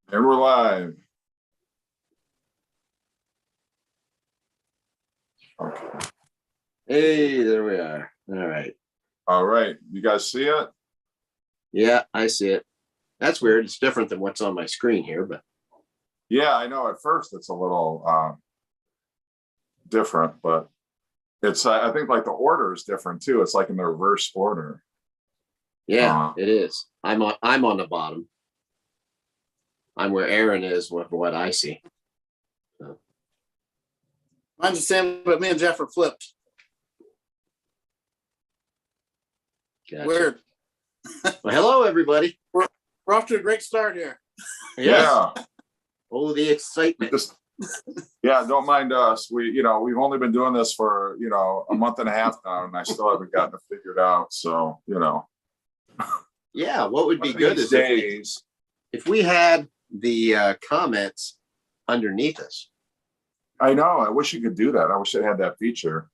And we're live. Okay. Hey, there we are. All right. All right. You guys see it? Yeah, I see it. That's weird. It's different than what's on my screen here, but Yeah, I know. At first, it's a little different, but it's I think like the order is different too. It's like in the reverse order. yeah, it is. I'm on the bottom. I'm where Aaron is with what I see. So. Mine's the same, but me and Jeff are flipped. Gotcha. Weird. Well, hello, everybody. We're off to a great start here. Yeah. Oh, the excitement. Yeah, don't mind us. We've only been doing this for a month and a half now, and I still haven't gotten it figured out. So Yeah, what would be One of good these is if we had the comments underneath us. I know. I wish you could do that. I wish it had that feature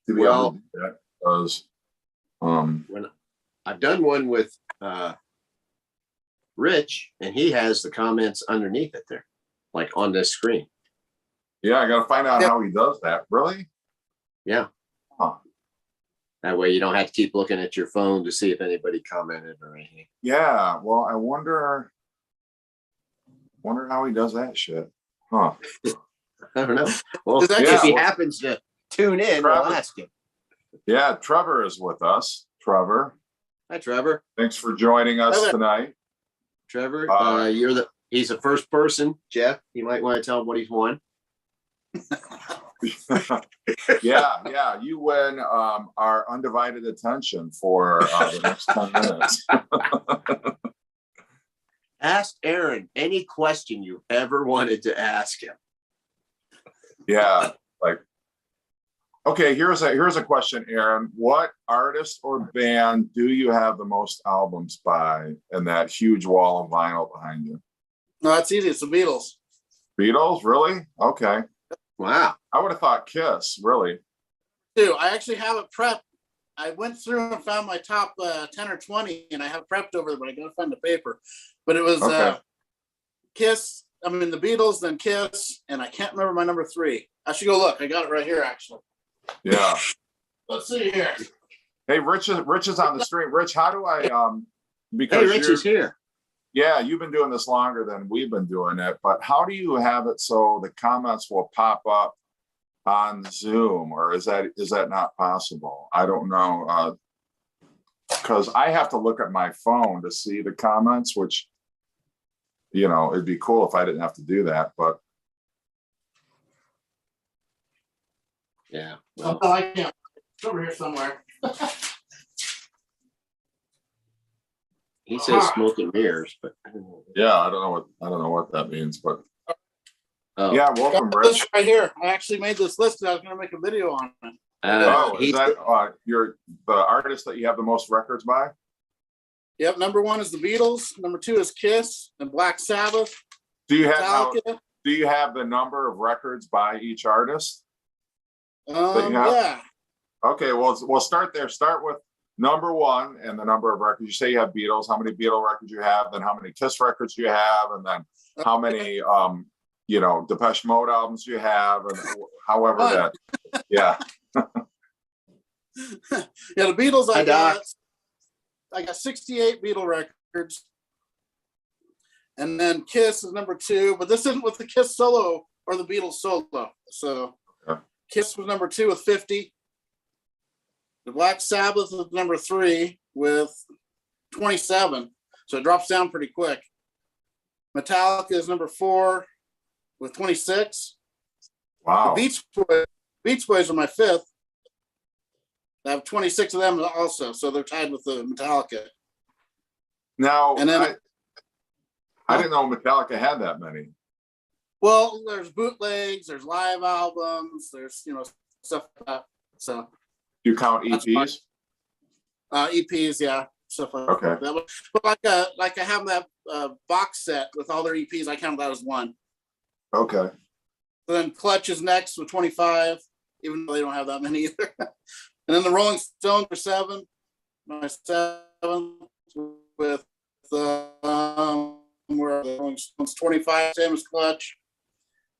to be able to do that. Because when I've done one with Rich, and he has the comments underneath it there, like on this screen. yeah, I got to find out how he does that. Really? Yeah. Huh. That way you don't have to keep looking at your phone to see if anybody commented or anything. Yeah. Well, I wonder how he does that shit. Huh. I don't know. Well, Yeah, if he happens to tune in, we'll ask him. Yeah, Trevor is with us. Trevor. Hi, Trevor. Thanks for joining us tonight. Trevor, he's the first person. Jeff, you might want to tell him what he's won. Yeah. You win our undivided attention for the next 10 minutes. Ask Aaron any question you ever wanted to ask him. Yeah, like, okay, here's a question, Aaron. What artist or band do you have the most albums by and that huge wall of vinyl behind you? No, that's easy. It's the Beatles. Beatles, really? Okay. Wow. I would have thought Kiss, really. Dude, I actually have it prepped. I went through and found my top 10 or 20, and I have it prepped over there, but I gotta find the paper. But it was Kiss. I mean, the Beatles, then Kiss, and I can't remember my number 3. I should go look. I got it right here, actually. Yeah. Let's see here. Hey, Rich is on the stream. Rich, how do I because Hey, Rich is here. Yeah, you've been doing this longer than we've been doing it, but how do you have it so the comments will pop up on Zoom, or is that not possible? I don't know. Because I have to look at my phone to see the comments, which it'd be cool if I didn't have to do that, but yeah. Well, I can't. It's over here somewhere. He says smoke and mirrors, but yeah, I don't know what that means, but yeah, welcome, Rich. Right here. I actually made this list and I was going to make a video on it. Is that you're the artist that you have the most records by? Yep. Number 1 is the Beatles. Number 2 is Kiss and Black Sabbath. Do you have the number of records by each artist? Yeah. Okay, well, we'll start there. Start with number 1 and the number of records. You say you have Beatles. How many Beatle records you have? Then how many Kiss records you have? And then how many Depeche Mode albums you have? And however that. Yeah. Yeah, the Beatles. I got 68 Beatle records, and then Kiss is number 2. But this isn't with the Kiss solo or the Beatles solo. So Kiss was number 2 with 50. The Black Sabbath was number 3 with 27. So it drops down pretty quick. Metallica is number 4 with 26. Wow. The Beach Boys are my 5th. I have 26 of them also, so they're tied with the Metallica. Now, and then I didn't know Metallica had that many. Well, there's bootlegs, there's live albums, there's stuff like that. So do you count EPs? EPs, yeah, stuff like that. But like I have that box set with all their EPs. I count that as one. Okay. So then Clutch is next with 25, even though they don't have that many either. And then the Rolling Stones are 7. My 7th with somewhere. The Rolling Stones 25, Sam's Clutch.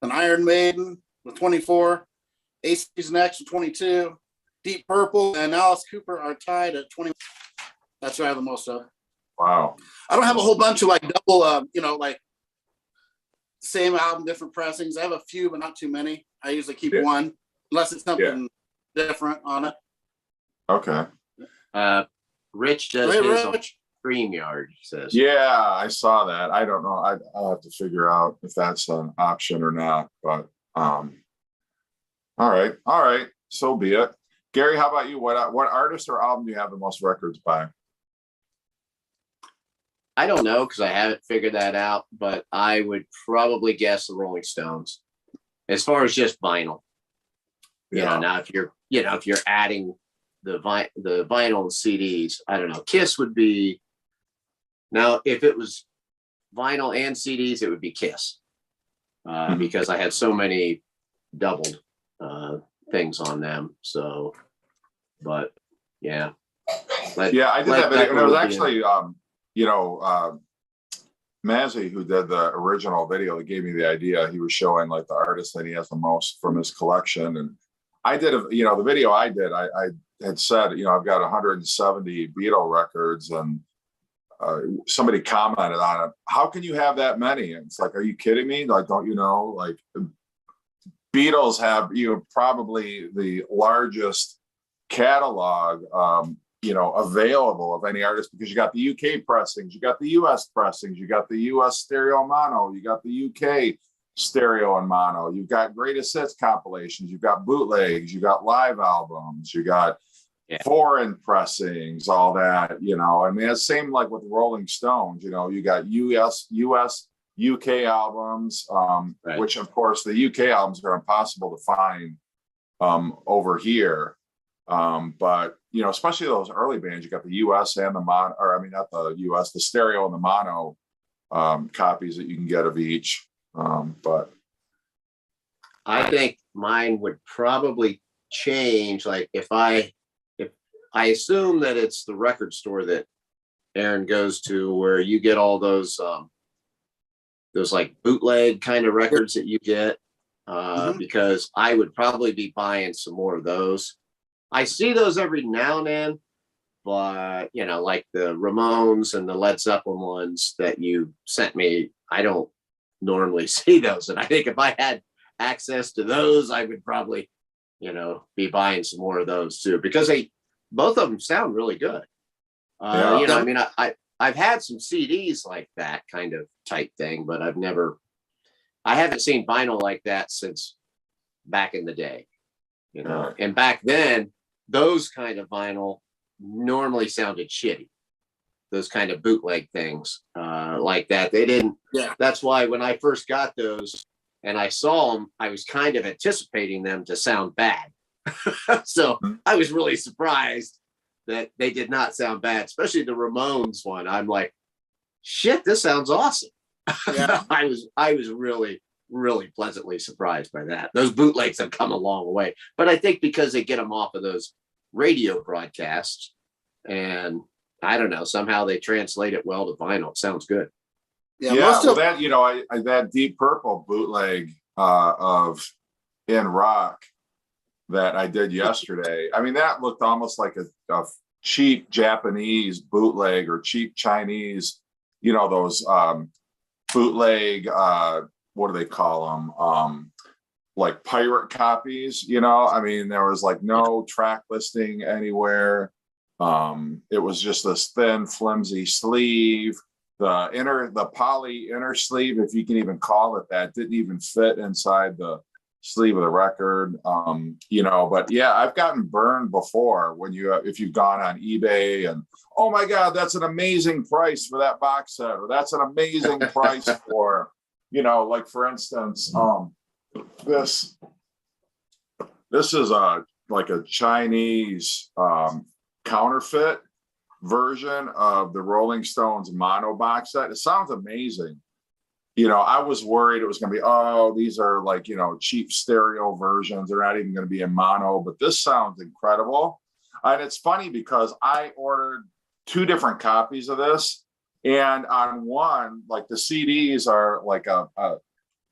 An Iron Maiden with 24. AC's next with 22. Deep Purple and Alice Cooper are tied at 20. That's what I have the most of. Wow. I don't have a whole bunch of like double, like same album, different pressings. I have a few, but not too many. I usually keep one, unless it's something different on it. Okay. Rich does his on StreamYard, he says. Yeah, I saw that. I don't know. I'll have to figure out if that's an option or not. But all right. So be it. Gary, how about you? What artist or album do you have the most records by? I don't know because I haven't figured that out, but I would probably guess the Rolling Stones as far as just vinyl. Now if you're adding the vinyl and CDs, I don't know. Kiss would be, now if it was vinyl and CDs, it would be Kiss because I had so many doubled things on them. So, but yeah. I did that video. And it was actually, Mazzy, who did the original video, that gave me the idea. He was showing like the artist that he has the most from his collection. And I did, the video I did, I had said, I've got 170 Beatle records, and somebody commented on it. How can you have that many? And it's like, are you kidding me? Like, don't you know, like Beatles have, probably the largest catalog, available of any artist, because you got the UK pressings, you got the US pressings, you got the US stereo and mono, you got the UK stereo and mono, you've got greatest hits compilations, you've got bootlegs, you got live albums, you got foreign pressings, all that, I mean, it's same like with the Rolling Stones, you got US, UK albums, which of course the UK albums are impossible to find over here. But especially those early bands, you got the US and the mono, or I mean, not the US, the stereo and the mono copies that you can get of each. But I think mine would probably change. Like if I assume that it's the record store that Aaron goes to, where you get all those like bootleg kind of records that you get, because I would probably be buying some more of those. I see those every now and then, but like the Ramones and the Led Zeppelin ones that you sent me, I don't normally see those. And I think if I had access to those, I would probably, be buying some more of those too, because both of them sound really good. I mean, I've had some CDs like that kind of type thing, but I haven't seen vinyl like that since back in the day, and back then, those kind of vinyl normally sounded shitty. Those kind of bootleg things like that. They didn't. Yeah. That's why when I first got those and I saw them, I was kind of anticipating them to sound bad. So I was really surprised that they did not sound bad, especially the Ramones one. I'm like, shit, this sounds awesome. Yeah. I was really, really pleasantly surprised by that. Those bootlegs have come a long way, but I think because they get them off of those radio broadcasts, and I don't know, somehow they translate it well to vinyl. It sounds good. Yeah, well, that that Deep Purple bootleg of In Rock that I did yesterday. I mean, that looked almost like a cheap Japanese bootleg or cheap Chinese, those bootleg, what do they call them? Like pirate copies, I mean, there was like no track listing anywhere. It was just this thin, flimsy sleeve. The poly inner sleeve, if you can even call it that, didn't even fit inside the sleeve of the record. But yeah, I've gotten burned before if you've gone on eBay and, oh my God, that's an amazing price for that box set, or that's an amazing price for, like for instance, this is like a Chinese counterfeit version of the Rolling Stones mono box set. It sounds amazing. I was worried it was going to be, these are like, cheap stereo versions. They're not even going to be in mono, but this sounds incredible. And it's funny because I ordered 2 different copies of this, And on one, like the CDs are like a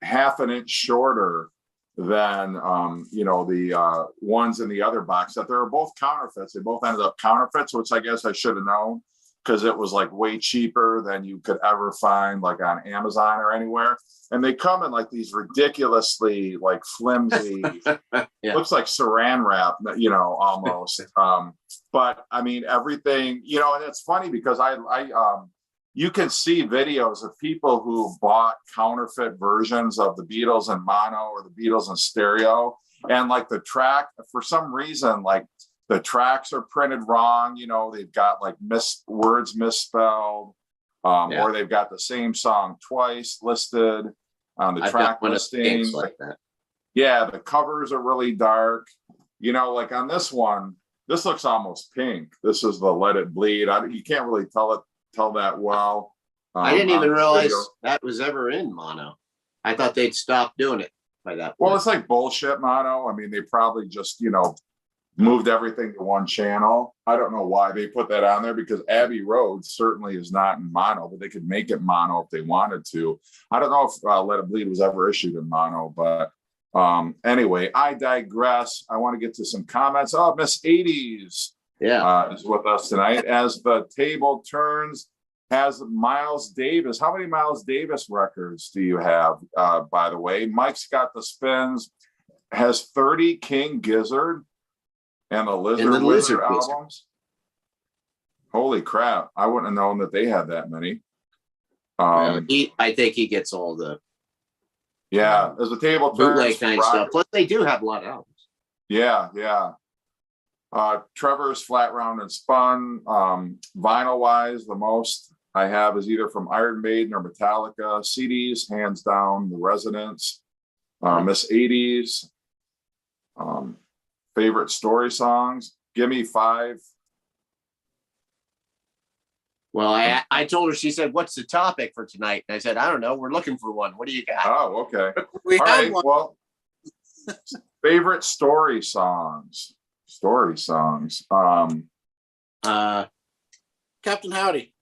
half an inch shorter than the ones in the other box. That they're both counterfeits. They both ended up counterfeits, which I guess I should have known because it was like way cheaper than you could ever find like on Amazon or anywhere. And they come in like these ridiculously like flimsy, looks like saran wrap, almost. But I mean, everything, and it's funny because you can see videos of people who bought counterfeit versions of the Beatles in mono or the Beatles in stereo. And like the track, for some reason, like the tracks are printed wrong. They've got like words misspelled, or they've got the same song twice listed on the track listing. Like that. Yeah, the covers are really dark. Like on this one, this looks almost pink. This is the Let It Bleed. You can't really tell that well. I didn't even realize that was ever in mono. I thought they'd stopped doing it by that point. Well, it's like bullshit mono. I mean, they probably just, moved everything to one channel. I don't know why they put that on there because Abbey Road certainly is not in mono, but they could make it mono if they wanted to. I don't know if Let It Bleed was ever issued in mono, but anyway, I digress. I want to get to some comments. Oh, Miss 80s is with us tonight. As the table turns, has Miles Davis. How many Miles Davis records do you have, by the way? Mike's got the spins. Has 30 King Gizzard and the Lizard albums. Holy crap. I wouldn't have known that they had that many. I think he gets all the as the table turns, bootleg kind of stuff. Plus they do have a lot of albums. Yeah. Trevor's Flat Round and Spun. Vinyl wise, the most I have is either from Iron Maiden or Metallica. CDs, hands down, The Residents. Miss 80s. Favorite story songs. Give me 5. Well, I told her, she said, what's the topic for tonight? And I said, I don't know. We're looking for one. What do you got? Oh, okay. We All had right. one. Well, favorite story songs. Captain Howdy.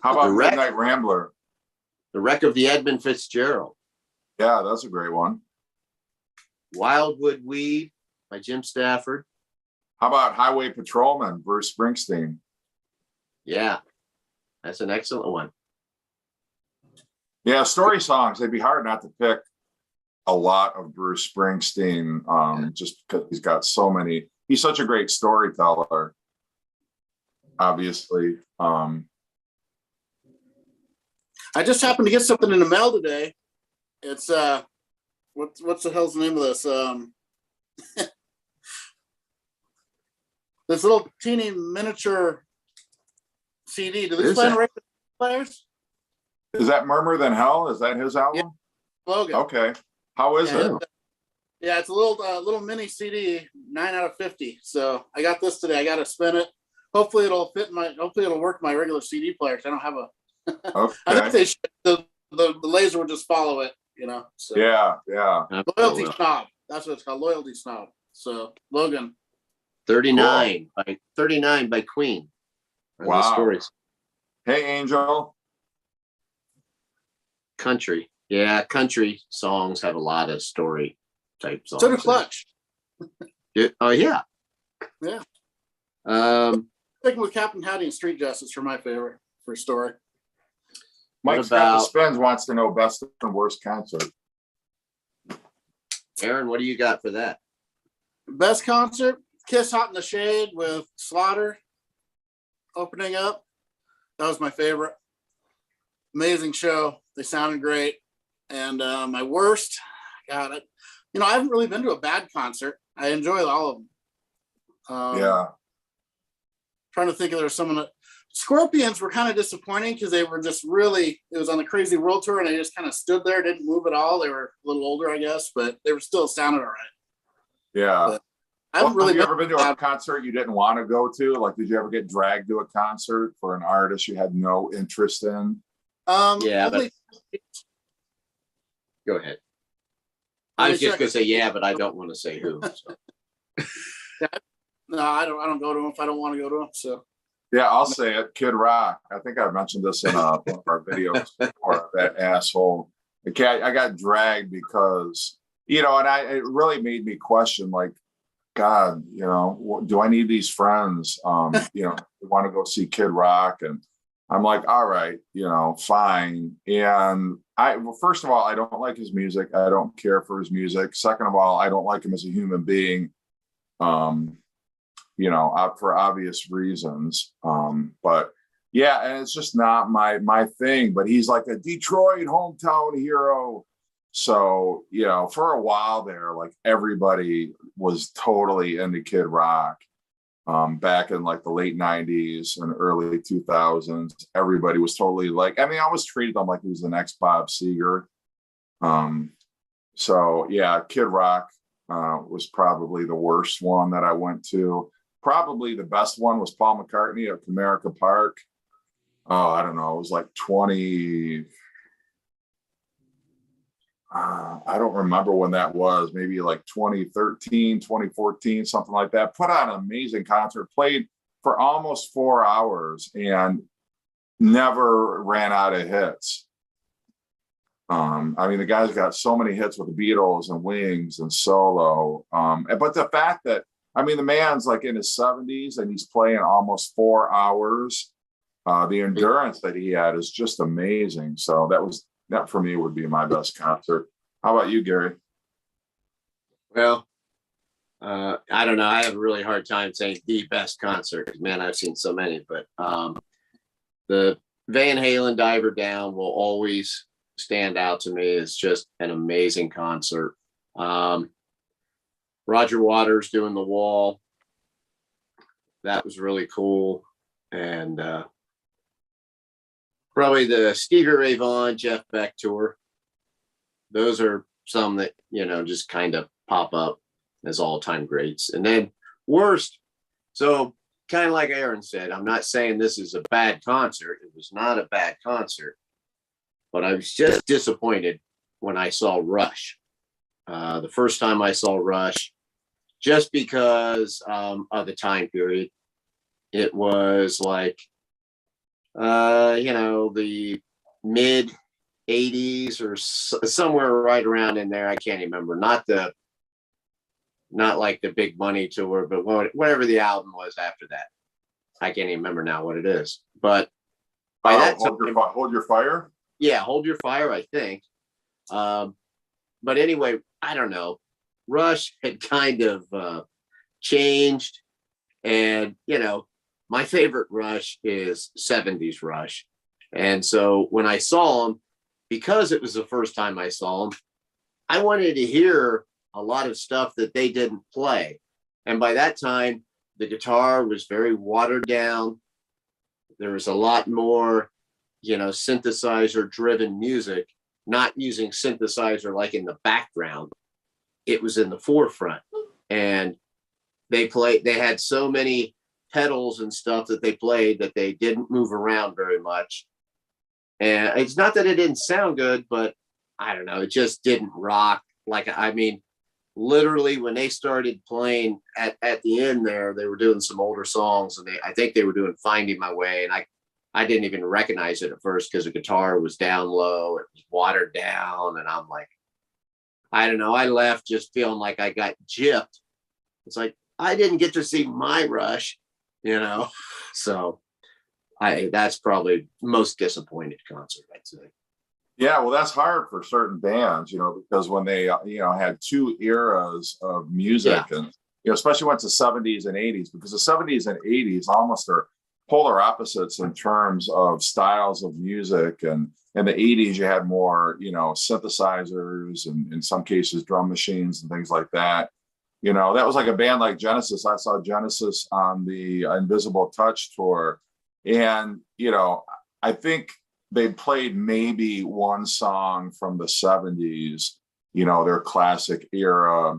How about The Wreck? Midnight Rambler? The Wreck of the Edmund Fitzgerald. Yeah, that's a great one. Wildwood Weed by Jim Stafford. How about Highway Patrolman, Bruce Springsteen? Yeah, that's an excellent one. Yeah, story songs. It'd be hard not to pick a lot of Bruce Springsteen, just because he's got so many. He's such a great storyteller, obviously. I just happened to get something in the mail today. It's what's the hell's the name of this? This little teeny miniature CD. Do these play on record players? Is that Murmur Than Hell? Is that his album? Yeah. Logan. Okay. How is it? Yeah, it's a little mini CD, 9 out of 50. So I got this today. I got to spin it. Hopefully it'll work my regular CD player. I don't have a. Okay. I think they should. The laser would just follow it. So. Yeah. Loyalty Snob. That's what it's called. Loyalty Snob. So Logan. 39 by Queen. Wow. Stories. Hey, Angel. Country. Yeah, country songs have a lot of story type songs. So do Clutch. Oh, yeah. Yeah. Sticking with Captain Howdy and Street Justice for my favorite for story. Mike's got the spins, wants to know best and worst concert. Aaron, what do you got for that? Best concert? Kiss Hot in the Shade with Slaughter opening up. That was my favorite. Amazing show. They sounded great. And my worst, got it. I haven't really been to a bad concert. I enjoy all of them. Trying to think if there's someone that Scorpions were kind of disappointing because they were just really, it was on the Crazy World Tour and they just kind of stood there, didn't move at all. They were a little older, I guess, but they were still sounded all right. Yeah. But I haven't really have you ever been to a concert you didn't want to go to? Like, did you ever get dragged to a concert for an artist you had no interest in? Yeah, but go ahead. I was just going to say, yeah, but I don't want to say who. So. No, I don't go to them if I don't want to go to them. So Yeah, I'll say it. Kid Rock. I think I mentioned this in one of our videos before. That asshole. Okay, I got dragged because, and it really made me question, like, God, do I need these friends? Want to go see Kid Rock, and I'm like, all right, fine. And well, first of all, I don't like his music. I don't care for his music. Second of all, I don't like him as a human being. For obvious reasons. But yeah, and it's just not my thing. But he's like a Detroit hometown hero. So, for a while there, like everybody was totally into Kid Rock. Back in like the late 90s and early 2000s, everybody was totally like, I always treated him like he was the next Bob Seger. So yeah, Kid Rock was probably the worst one that I went to. Probably the best one was Paul McCartney at Comerica Park. Oh, I don't know. It was like 20. I don't remember when that was. Maybe like 2013, 2014, something like that. Put on an amazing concert. Played for almost 4 hours and never ran out of hits. The guy's got so many hits with the Beatles and Wings and solo. But the fact that, the man's like in his 70s and he's playing almost 4 hours. The endurance that he had is just amazing. So that for me would be my best concert. How about you, Gary? Well, I don't know. I have a really hard time saying the best concert. Man, I've seen so many, but the Van Halen Diver Down will always stand out to me as just an amazing concert. Roger Waters doing The Wall. That was really cool. And probably the Stevie Ray Vaughan, Jeff Beck tour. Those are some that, just kind of pop up as all-time greats. And then worst. So kind of like Aaron said, I'm not saying this is a bad concert. It was not a bad concert. But I was just disappointed when I saw Rush. The first time I saw Rush, just because of the time period, it was like, the mid 80s or somewhere right around in there. I can't remember. Not like the Big Money tour, but whatever the album was after that. I can't even remember now what it is. But by that time, Hold Your Fire? Yeah, Hold Your Fire, I think. But anyway, I don't know. Rush had kind of changed. And, my favorite Rush is 70s Rush. And so when I saw him, because it was the first time I saw him, I wanted to hear a lot of stuff that they didn't play. And by that time, the guitar was very watered down. There was a lot more, synthesizer driven music, not using synthesizer like in the background. It was in the forefront. And they had so many pedals and stuff that they played that they didn't move around very much. And it's not that it didn't sound good, but I don't know, it just didn't rock. Literally when they started playing at the end there, they were doing some older songs, and I think they were doing Finding My Way. And I didn't even recognize it at first because the guitar was down low, it was watered down. And I'm like, I don't know, I left just feeling like I got gypped. It's like, I didn't get to see my Rush, so that's probably the most disappointed concert, I'd say. Yeah, well, that's hard for certain bands, because when they, had two eras of music, yeah. And, especially once the 70s and 80s, because the 70s and 80s almost are polar opposites in terms of styles of music. And in the 80s, you had more, synthesizers and in some cases drum machines and things like that. That was like a band like Genesis. I saw Genesis on the Invisible Touch tour. And, I think they played maybe one song from the 70s, their classic era,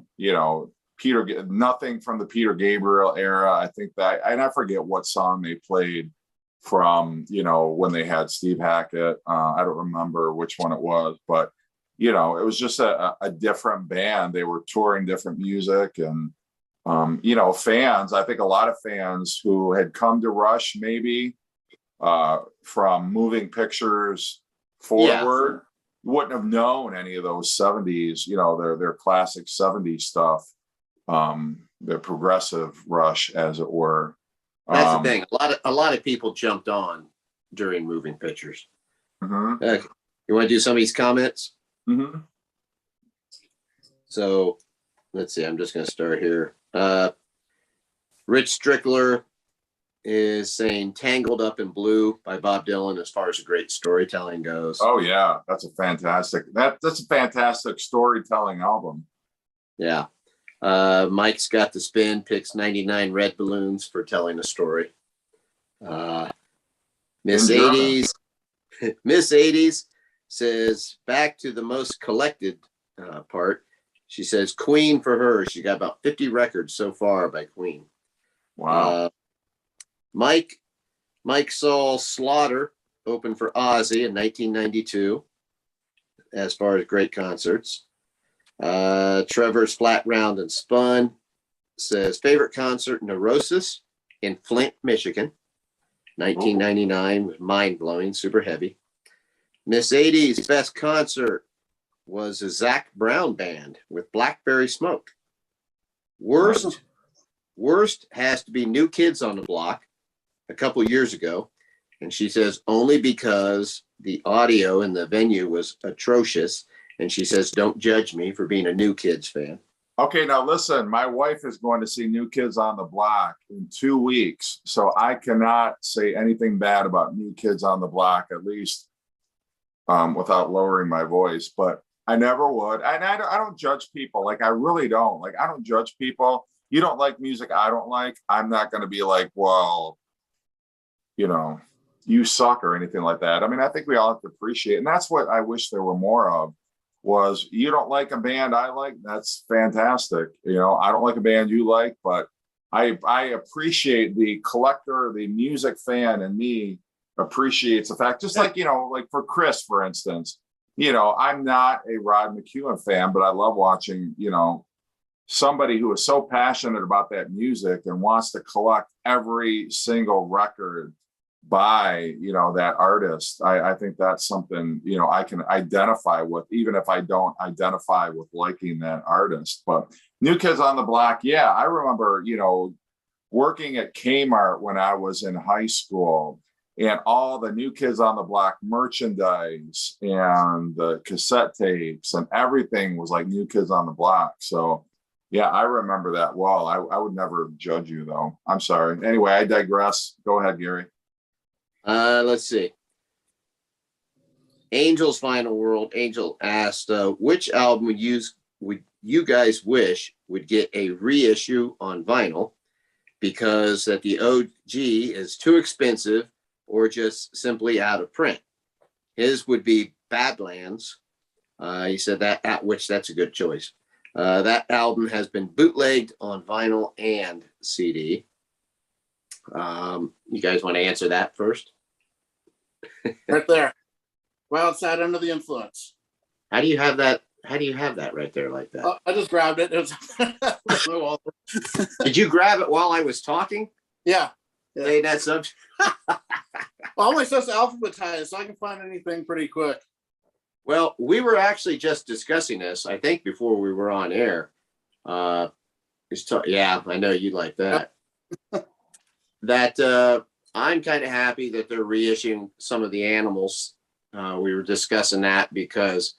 nothing from the Peter Gabriel era. I think that, and I forget what song they played from, when they had Steve Hackett. I don't remember which one it was, but, it was just a different band. They were touring different music. And fans, I think a lot of fans who had come to Rush maybe from moving pictures forward wouldn't have known any of those 70s, their classic 70s stuff, the progressive Rush, as it were. That's the thing. A lot of people jumped on during moving pictures. Mm-hmm. You want to do some of these comments? Mm-hmm. So let's see. I'm just going to start here. Rich Strickler is saying "Tangled Up in Blue" by Bob Dylan as far as the great storytelling goes. Oh yeah, that's a fantastic storytelling album. Yeah. Mike's got the spin, picks 99 Red Balloons for telling a story. Miss 80s Miss 80s says, back to the most collected part. She says Queen for her. She got about 50 records so far by Queen. Wow. Mike saw Slaughter open for Ozzy in 1992 as far as great concerts. Trevor's Flat Round and Spun says favorite concert, Neurosis in Flint, Michigan. 1999 was mind-blowing, super heavy. Miss 80's best concert was a Zac Brown band with Blackberry Smoke. Worst has to be New Kids on the Block a couple years ago. And she says only because the audio in the venue was atrocious. And she says, don't judge me for being a New Kids fan. Okay, now listen, my wife is going to see New Kids on the Block in 2 weeks. So I cannot say anything bad about New Kids on the Block, at least without lowering my voice. But I never would. And I don't judge people. Like, I really don't. Like, I don't judge people. You don't like music I don't like. I'm not going to be like, well, you suck or anything like that. I mean, I think we all have to appreciate, and that's what I wish there were more of, was you don't like a band I like, that's fantastic. I don't like a band you like, but I appreciate the collector, the music fan in me appreciates the fact, just like, like for Chris, for instance, I'm not a Rod McEwen fan, but I love watching, somebody who is so passionate about that music and wants to collect every single record by that artist. I think that's something I can identify with, even if I don't identify with liking that artist. But New Kids on the Block, yeah, I remember working at Kmart when I was in high school, and all the New Kids on the Block merchandise and the cassette tapes and everything was like New Kids on the Block. So yeah, I remember that well. I would never judge you though. I'm sorry. Anyway, I digress. Go ahead, Gary. Let's see. Angel's Final World. Angel asked, which album would you guys wish would get a reissue on vinyl because that the OG is too expensive or just simply out of print? His would be Badlands. He said that, which that's a good choice. That album has been bootlegged on vinyl and CD. You guys want to answer that first? Right there. Wild Side Under the Influence. How do you have that? How do you have that right there like that? I just grabbed it. It was Did you grab it while I was talking? Yeah. Hey, that's up. All my stuff's alphabetized, so I can find anything pretty quick. Well, we were actually just discussing this, I think, before we were on air. Yeah, I know you like that. I'm kind of happy that they're reissuing some of the Animals. We were discussing that because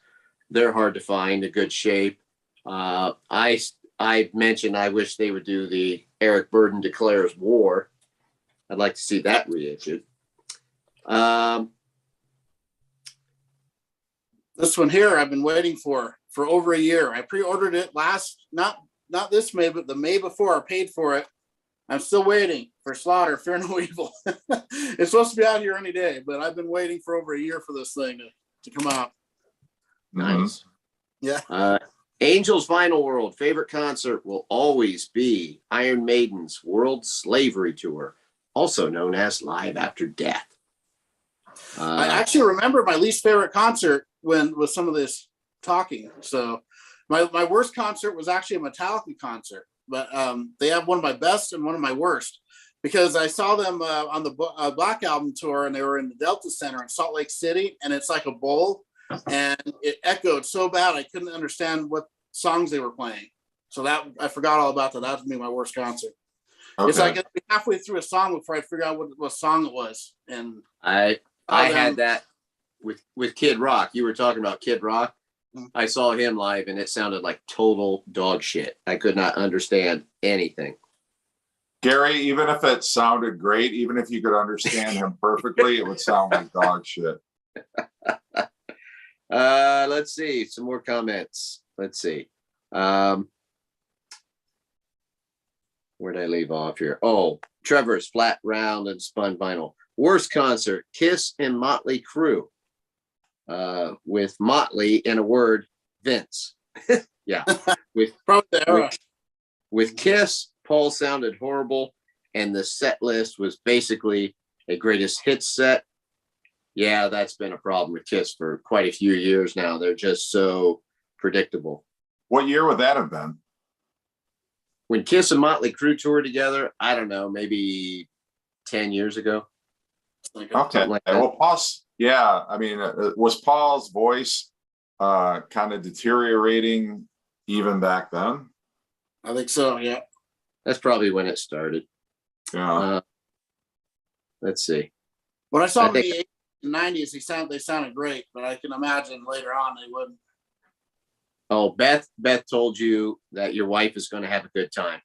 they're hard to find, in good shape. I mentioned I wish they would do the Eric Burdon Declares War. I'd like to see that reissued. This one here I've been waiting for over a year. I pre-ordered it not this May, but the May before. I paid for it. I'm still waiting for Slaughter, Fear No Evil. It's supposed to be out here any day, but I've been waiting for over a year for this thing to come out. Nice. Yeah. Angel's Final World. Favorite concert will always be Iron Maiden's World Slavery Tour, also known as Live After Death. I actually remember my least favorite concert with some of this talking. So my worst concert was actually a Metallica concert. but they have one of my best and one of my worst, because I saw them on the Black Album tour, and they were in the Delta Center in Salt Lake City, and it's like a bowl, and it echoed so bad I couldn't understand what songs they were playing. So that I forgot all about that. That would be my worst concert. Okay. It's like I'd be halfway through a song before I figure out what song it was. And I had that with Kid Rock. You were talking about Kid Rock. I saw him live, and it sounded like total dog shit. I could not understand anything. Gary, even if it sounded great, even if you could understand him perfectly, it would sound like dog shit. Let's see some more comments. Let's see. Where did I leave off here? Oh, Trevor's flat, round, and spun vinyl. Worst concert: Kiss and Motley Crue. With Motley, in a word, Vince. Yeah. With Kiss, Paul sounded horrible, and the set list was basically a greatest hits set. Yeah, that's been a problem with Kiss for quite a few years now. They're just so predictable. What year would that have been? When Kiss and Motley Crue toured together, I don't know, maybe 10 years ago. Okay. Like well, Paul's, yeah, I mean, was Paul's voice kind of deteriorating even back then? I think so, yeah. That's probably when it started. Yeah. Let's see. When I saw them in the 80s and 90s, they sounded great, but I can imagine later on they wouldn't. Oh, Beth told you that your wife is going to have a good time.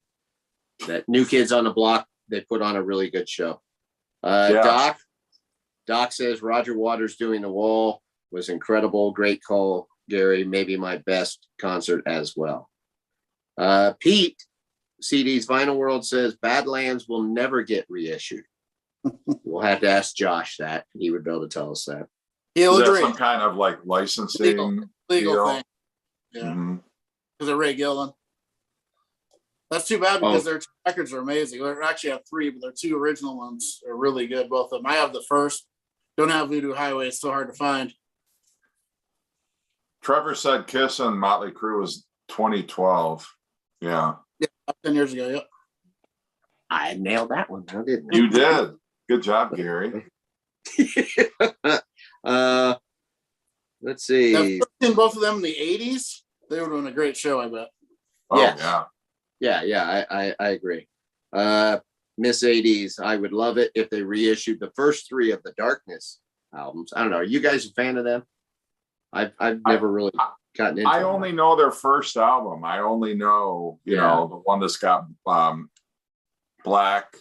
That New Kids on the Block, they put on a really good show. Yeah. Doc says Roger Waters doing The Wall was incredible. Great call, Gary. Maybe my best concert as well. Pete, CD's Vinyl World, says Badlands will never get reissued. We'll have to ask Josh that. He would be able to tell us that. He'll Is that agree. some kind of like licensing legal thing. Yeah. Mm-hmm. Because of Ray Gillen. That's too bad, because their records are amazing. They actually have three, but their two original ones are really good, both of them. I have the first. Don't have Voodoo Highway. It's so hard to find. Trevor said Kiss and Motley Crue was 2012. Yeah. Yeah, 10 years ago, yep. I nailed that one, though, didn't I? You did. Good job, Gary. Let's see. I've seen both of them in the 80s. They were doing a great show, I bet. Oh, yes. Yeah, I agree. Miss 80s, I would love it if they reissued the first three of the Darkness albums. I don't know. Are you guys a fan of them? I've never really gotten into I them. only know their first album. I only know, you know, the one that's got Black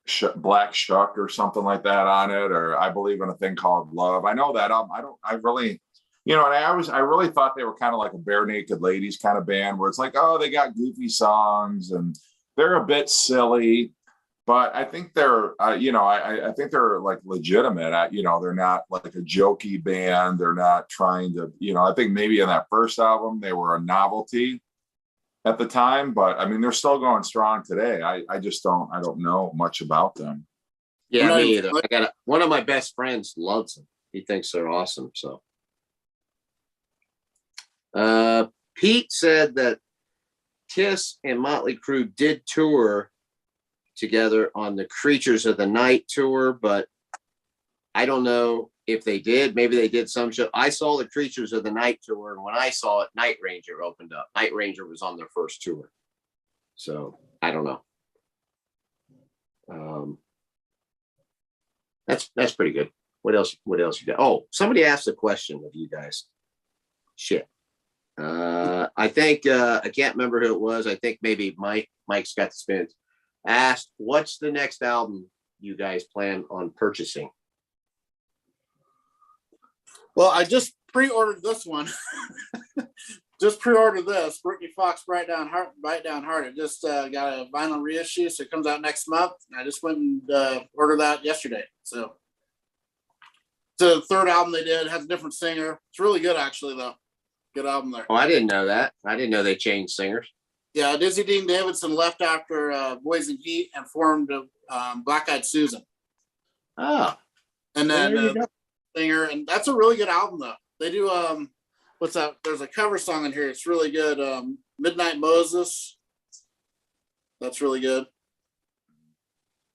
Shuck or something like that on it, or I Believe in a Thing Called Love. I know that album. I really, you know, and I really thought they were kind of like a Bare Naked Ladies kind of band, where it's like, oh, they got goofy songs and they're a bit silly, but I think they're, you know, I think they're like legitimate. You know, they're not like a jokey band. They're not trying to, you know, I think maybe in that first album they were a novelty at the time, but I mean, they're still going strong today. I don't know much about them. Yeah, me either. I got one of my best friends loves them. He thinks they're awesome. So, Pete said that Kiss and Motley Crue did tour together on the Creatures of the Night tour, but I don't know if they did. Maybe they did some show. I saw the Creatures of the Night tour, and when I saw it, Night Ranger opened up. Night Ranger was on their first tour, so I don't know. That's pretty good. What else you got? Oh, somebody asked a question of you guys. Shit. I think I can't remember who it was. I think maybe Mike's got the spins. Asked, what's the next album you guys plan on purchasing? Well, I just pre-ordered this one. Just pre-ordered this Brittany Fox Bite Down Heart. It just got a vinyl reissue, so it comes out next month. I just went and ordered that yesterday. So it's the third album they did. It has a different singer. It's really good, actually, though. Good album there. Oh, I didn't know that. I didn't know they changed singers. Yeah, Dizzy Dean Davidson left after Boys in Heat and formed Black Eyed Susan. Oh. And then singer, and that's a really good album, though. They do what's that? There's a cover song in here. It's really good. Midnight Moses. That's really good.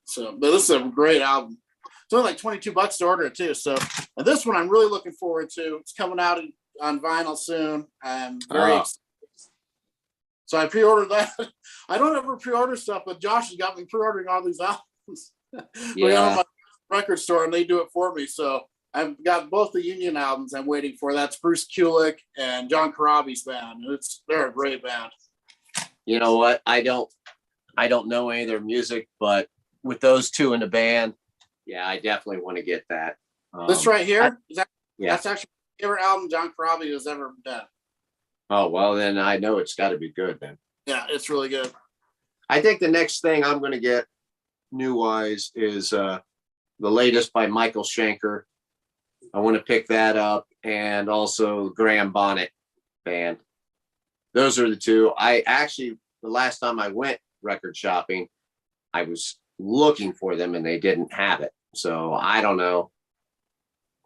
So, but this is a great album. It's only like $22 to order it too. So, and this one I'm really looking forward to. It's coming out on vinyl soon. I'm very excited. So I pre-ordered that. I don't ever pre-order stuff, but Josh has got me pre-ordering all these albums. We got them at my record store and they do it for me. So I've got both the Union albums I'm waiting for. That's Bruce Kulick and John Corabi's band. They're a great band. You know what? I don't know any of their music, but with those two in the band, yeah, I definitely want to get that. This right here, that's actually my favorite album John Corabi has ever done. Oh, well, then I know it's got to be good then. Yeah, it's really good. I think the next thing I'm going to get new-wise is the latest by Michael Schenker. I want to pick that up, and also Graham Bonnet band. Those are the two. I actually, the last time I went record shopping, I was looking for them and they didn't have it. So I don't know.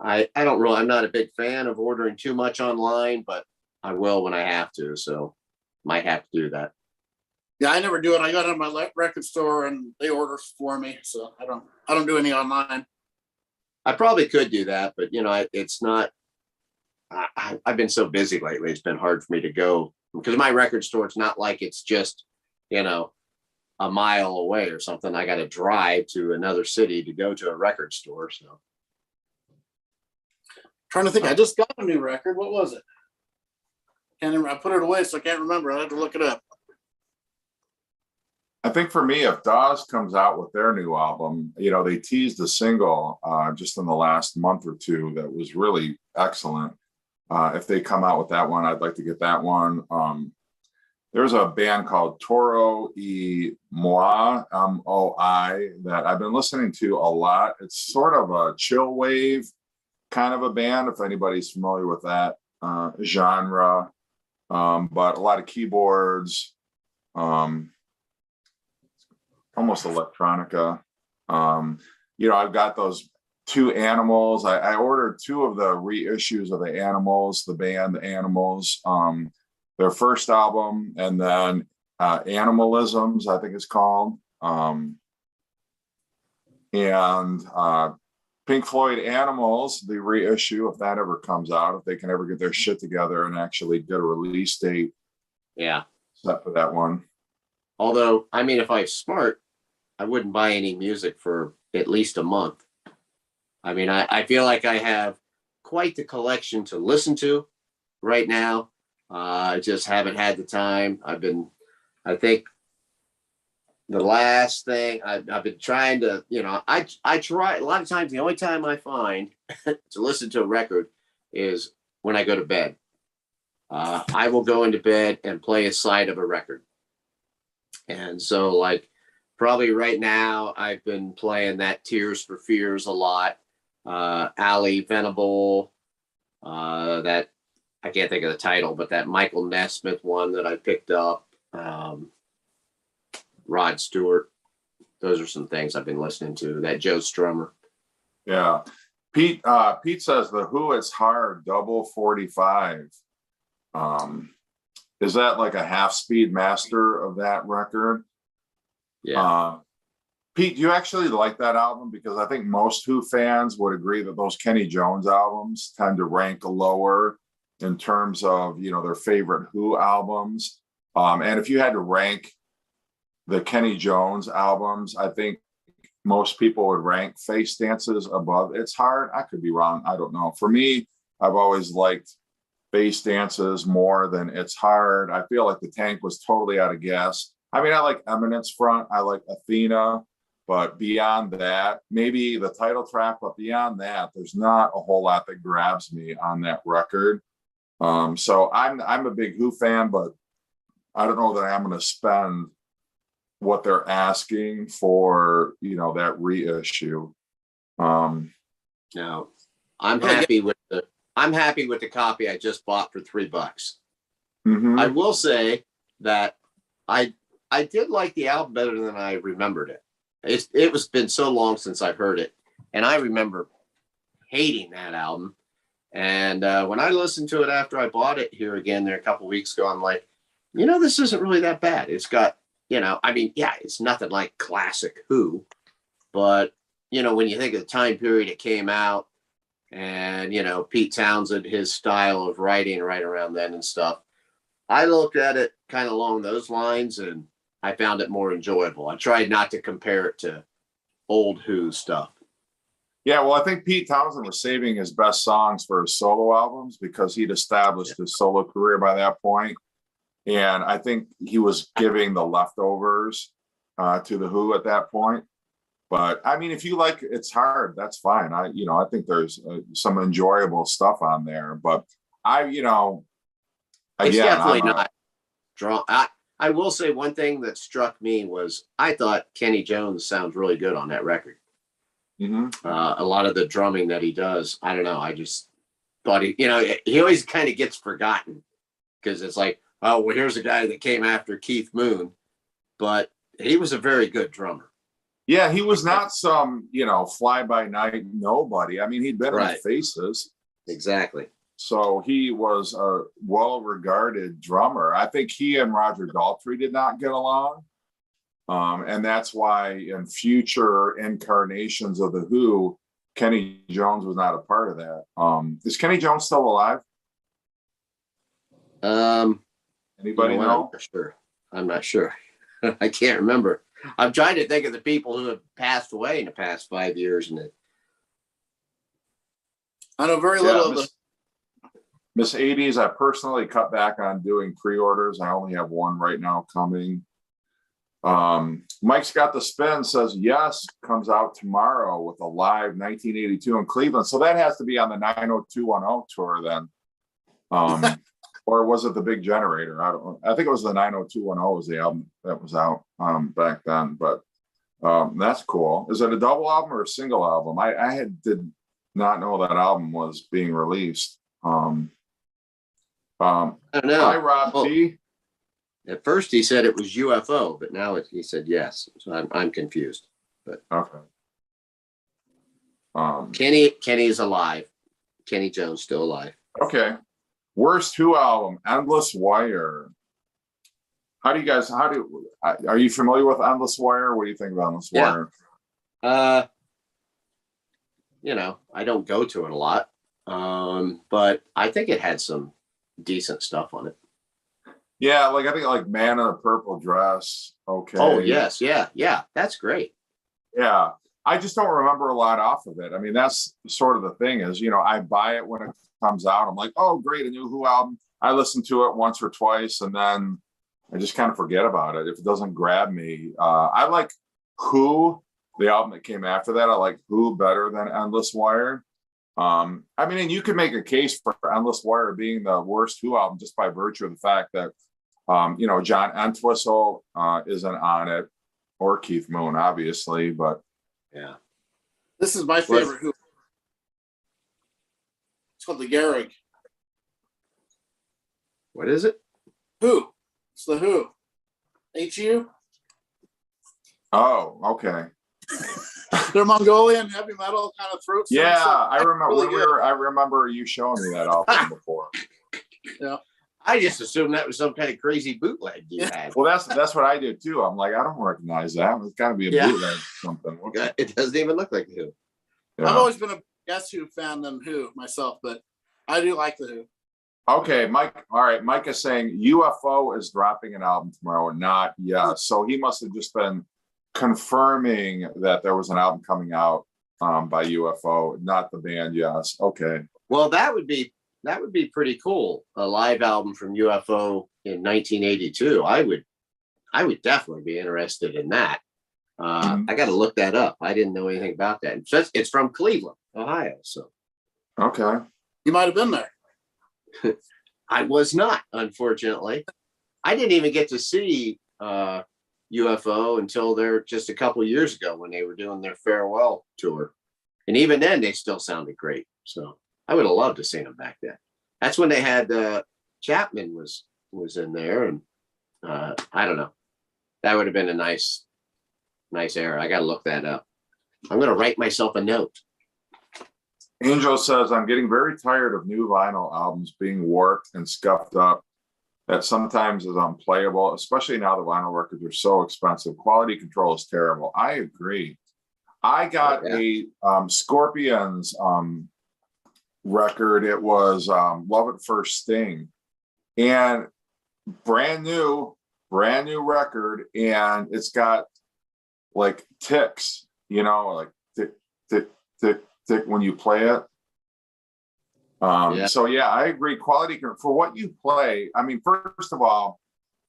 I'm not a big fan of ordering too much online, but I will when I have to. So might have to do that. Yeah, I never do it. I got it on my record store and they order for me. So I don't do any online. I probably could do that, but it's not. I've been so busy lately. It's been hard for me to go because my record store, it's not like it's just, a mile away or something. I got to drive to another city to go to a record store. So trying to think, I just got a new record. What was it? Can't remember. I put it away, so I can't remember. I have to look it up. I think for me, if Dawes comes out with their new album, they teased a single just in the last month or two that was really excellent. If they come out with that one, I'd like to get that one. There's a band called Toro y Moi, MOI, that I've been listening to a lot. It's sort of a chill wave kind of a band, if anybody's familiar with that genre. But a lot of keyboards, almost electronica. I've got those two Animals. I ordered two of the reissues of the Animals, the band The Animals, their first album, and then Animalisms, I think it's called. And Pink Floyd Animals, the reissue, if that ever comes out, if they can ever get their shit together and actually get a release date. Yeah. Set for that one. Although, if I was smart, I wouldn't buy any music for at least a month. I feel like I have quite the collection to listen to right now. I just haven't had the time. I think the last thing I've been trying to, I try a lot of times. The only time I find to listen to a record is when I go to bed. I will go into bed and play a side of a record. And so probably right now I've been playing that Tears for Fears a lot. Ali Venable, that I can't think of the title, but that Michael Nesmith one that I picked up, Rod Stewart. Those are some things I've been listening to. That Joe Strummer. Yeah. Pete says the Who It's Hard double 45. Is that like a half speed master of that record? Yeah. Pete, do you actually like that album? Because I think most Who fans would agree that those Kenny Jones albums tend to rank lower in terms of, their favorite Who albums. And if you had to rank the Kenny Jones albums, I think most people would rank Face Dances above It's Hard. I could be wrong. I don't know. For me, I've always liked Face Dances more than It's Hard. I feel like the tank was totally out of gas. I like Eminence Front. I like Athena. But beyond that, maybe the title track, but beyond that, there's not a whole lot that grabs me on that record. So I'm a big Who fan, but I don't know that I'm going to spend what they're asking for, that reissue. No, I'm happy with the copy I just bought for $3. Mm-hmm. I will say that I did like the album better than I remembered it. It was been so long since I've heard it, and I remember hating that album. And when I listened to it after I bought it here again there a couple weeks ago, I'm like, this isn't really that bad. It's got, I mean, yeah, it's nothing like classic Who, but, when you think of the time period it came out and, Pete Townsend, his style of writing right around then and stuff, I looked at it kind of along those lines and I found it more enjoyable. I tried not to compare it to old Who stuff. Yeah, well, I think Pete Townsend was saving his best songs for his solo albums because he'd established his solo career by that point. And I think he was giving the leftovers to the Who at that point. But I mean, if you like It's Hard, that's fine. I think there's some enjoyable stuff on there. But it's definitely not drawn. I will say one thing that struck me was I thought Kenny Jones sounds really good on that record. Mm-hmm. A lot of the drumming that he does, I don't know. I just thought he always kind of gets forgotten because it's like, oh, well, here's a guy that came after Keith Moon, but he was a very good drummer. Yeah, he was not some, fly by night nobody. I mean, he'd been in Faces. Exactly. So he was a well-regarded drummer. I think he and Roger Daltrey did not get along. And that's why in future incarnations of the Who, Kenny Jones was not a part of that. Is Kenny Jones still alive? Anybody know? I'm not sure. I can't remember. I'm trying to think of the people who have passed away in the past 5 years. I know very little of the Miss 80s. I personally cut back on doing pre-orders. I only have one right now coming. Mike's Got the Spin says yes, comes out tomorrow with a live 1982 in Cleveland. So that has to be on the 90210 tour then. Or was it the Big Generator? I think it was the 90210 was the album that was out back then. But that's cool. Is it a double album or a single album? I did not know that album was being released. I don't know. Hi, Rob T. At first he said it was UFO, but now he said yes. So I'm confused. But okay. Kenny's alive. Kenny Jones still alive. Okay. Worst Who album, Endless Wire. Are you familiar with Endless Wire? What do you think of Endless Wire? I don't go to it a lot. But I think it had some decent stuff on it. Yeah, I think Man in a Purple Dress. Okay. Oh, yes, yeah. That's great. Yeah. I just don't remember a lot off of it. I mean, that's sort of the thing is, I buy it when it comes out. I'm like, oh, great, a new Who album. I listen to it once or twice, and then I just kind of forget about it if it doesn't grab me. I like Who, the album that came after that. I like Who better than Endless Wire. I mean, and you could make a case for Endless Wire being the worst Who album just by virtue of the fact that, John Entwistle isn't on it, or Keith Moon, obviously, but yeah. This is my favorite Who. It's called the Garrig. What is it? Who? It's the Who. H-U? Oh, okay. They're Mongolian heavy metal kind of throat. Yeah, I remember I remember you showing me that album before. Yeah. I just assumed that was some kind of crazy bootleg you had. Well, that's what I did too. I'm like, I don't recognize that. It's got to be a bootleg or something. It doesn't even look like the Who. Yeah. I've always been a Guess Who fan than Who myself, but I do like the Who. Okay, Mike. All right, Mike is saying UFO is dropping an album tomorrow, not yes. So he must have just been confirming that there was an album coming out by UFO, not the band. Yes. Okay. Well, that would be pretty cool. A live album from UFO in 1982. I would definitely be interested in that. I got to look that up. I didn't know anything about that. It's from Cleveland, Ohio. So, okay, you might have been there. I was not, unfortunately. I didn't even get to see UFO until just a couple of years ago when they were doing their farewell tour, and even then, they still sounded great. So, I would have loved to see them back then. That's when they had Chapman was in there, and I don't know. That would have been a nice era. I got to look that up. I'm going to write myself a note. Angel says, I'm getting very tired of new vinyl albums being warped and scuffed up that sometimes is unplayable, especially now the vinyl records are so expensive. Quality control is terrible. I agree. I got a Scorpions record. It was Love at First Sting, and brand new record, and it's got like ticks, like tick, tick, tick, tick when you play it. So yeah, I agree. Quality for what you play. I mean, first of all,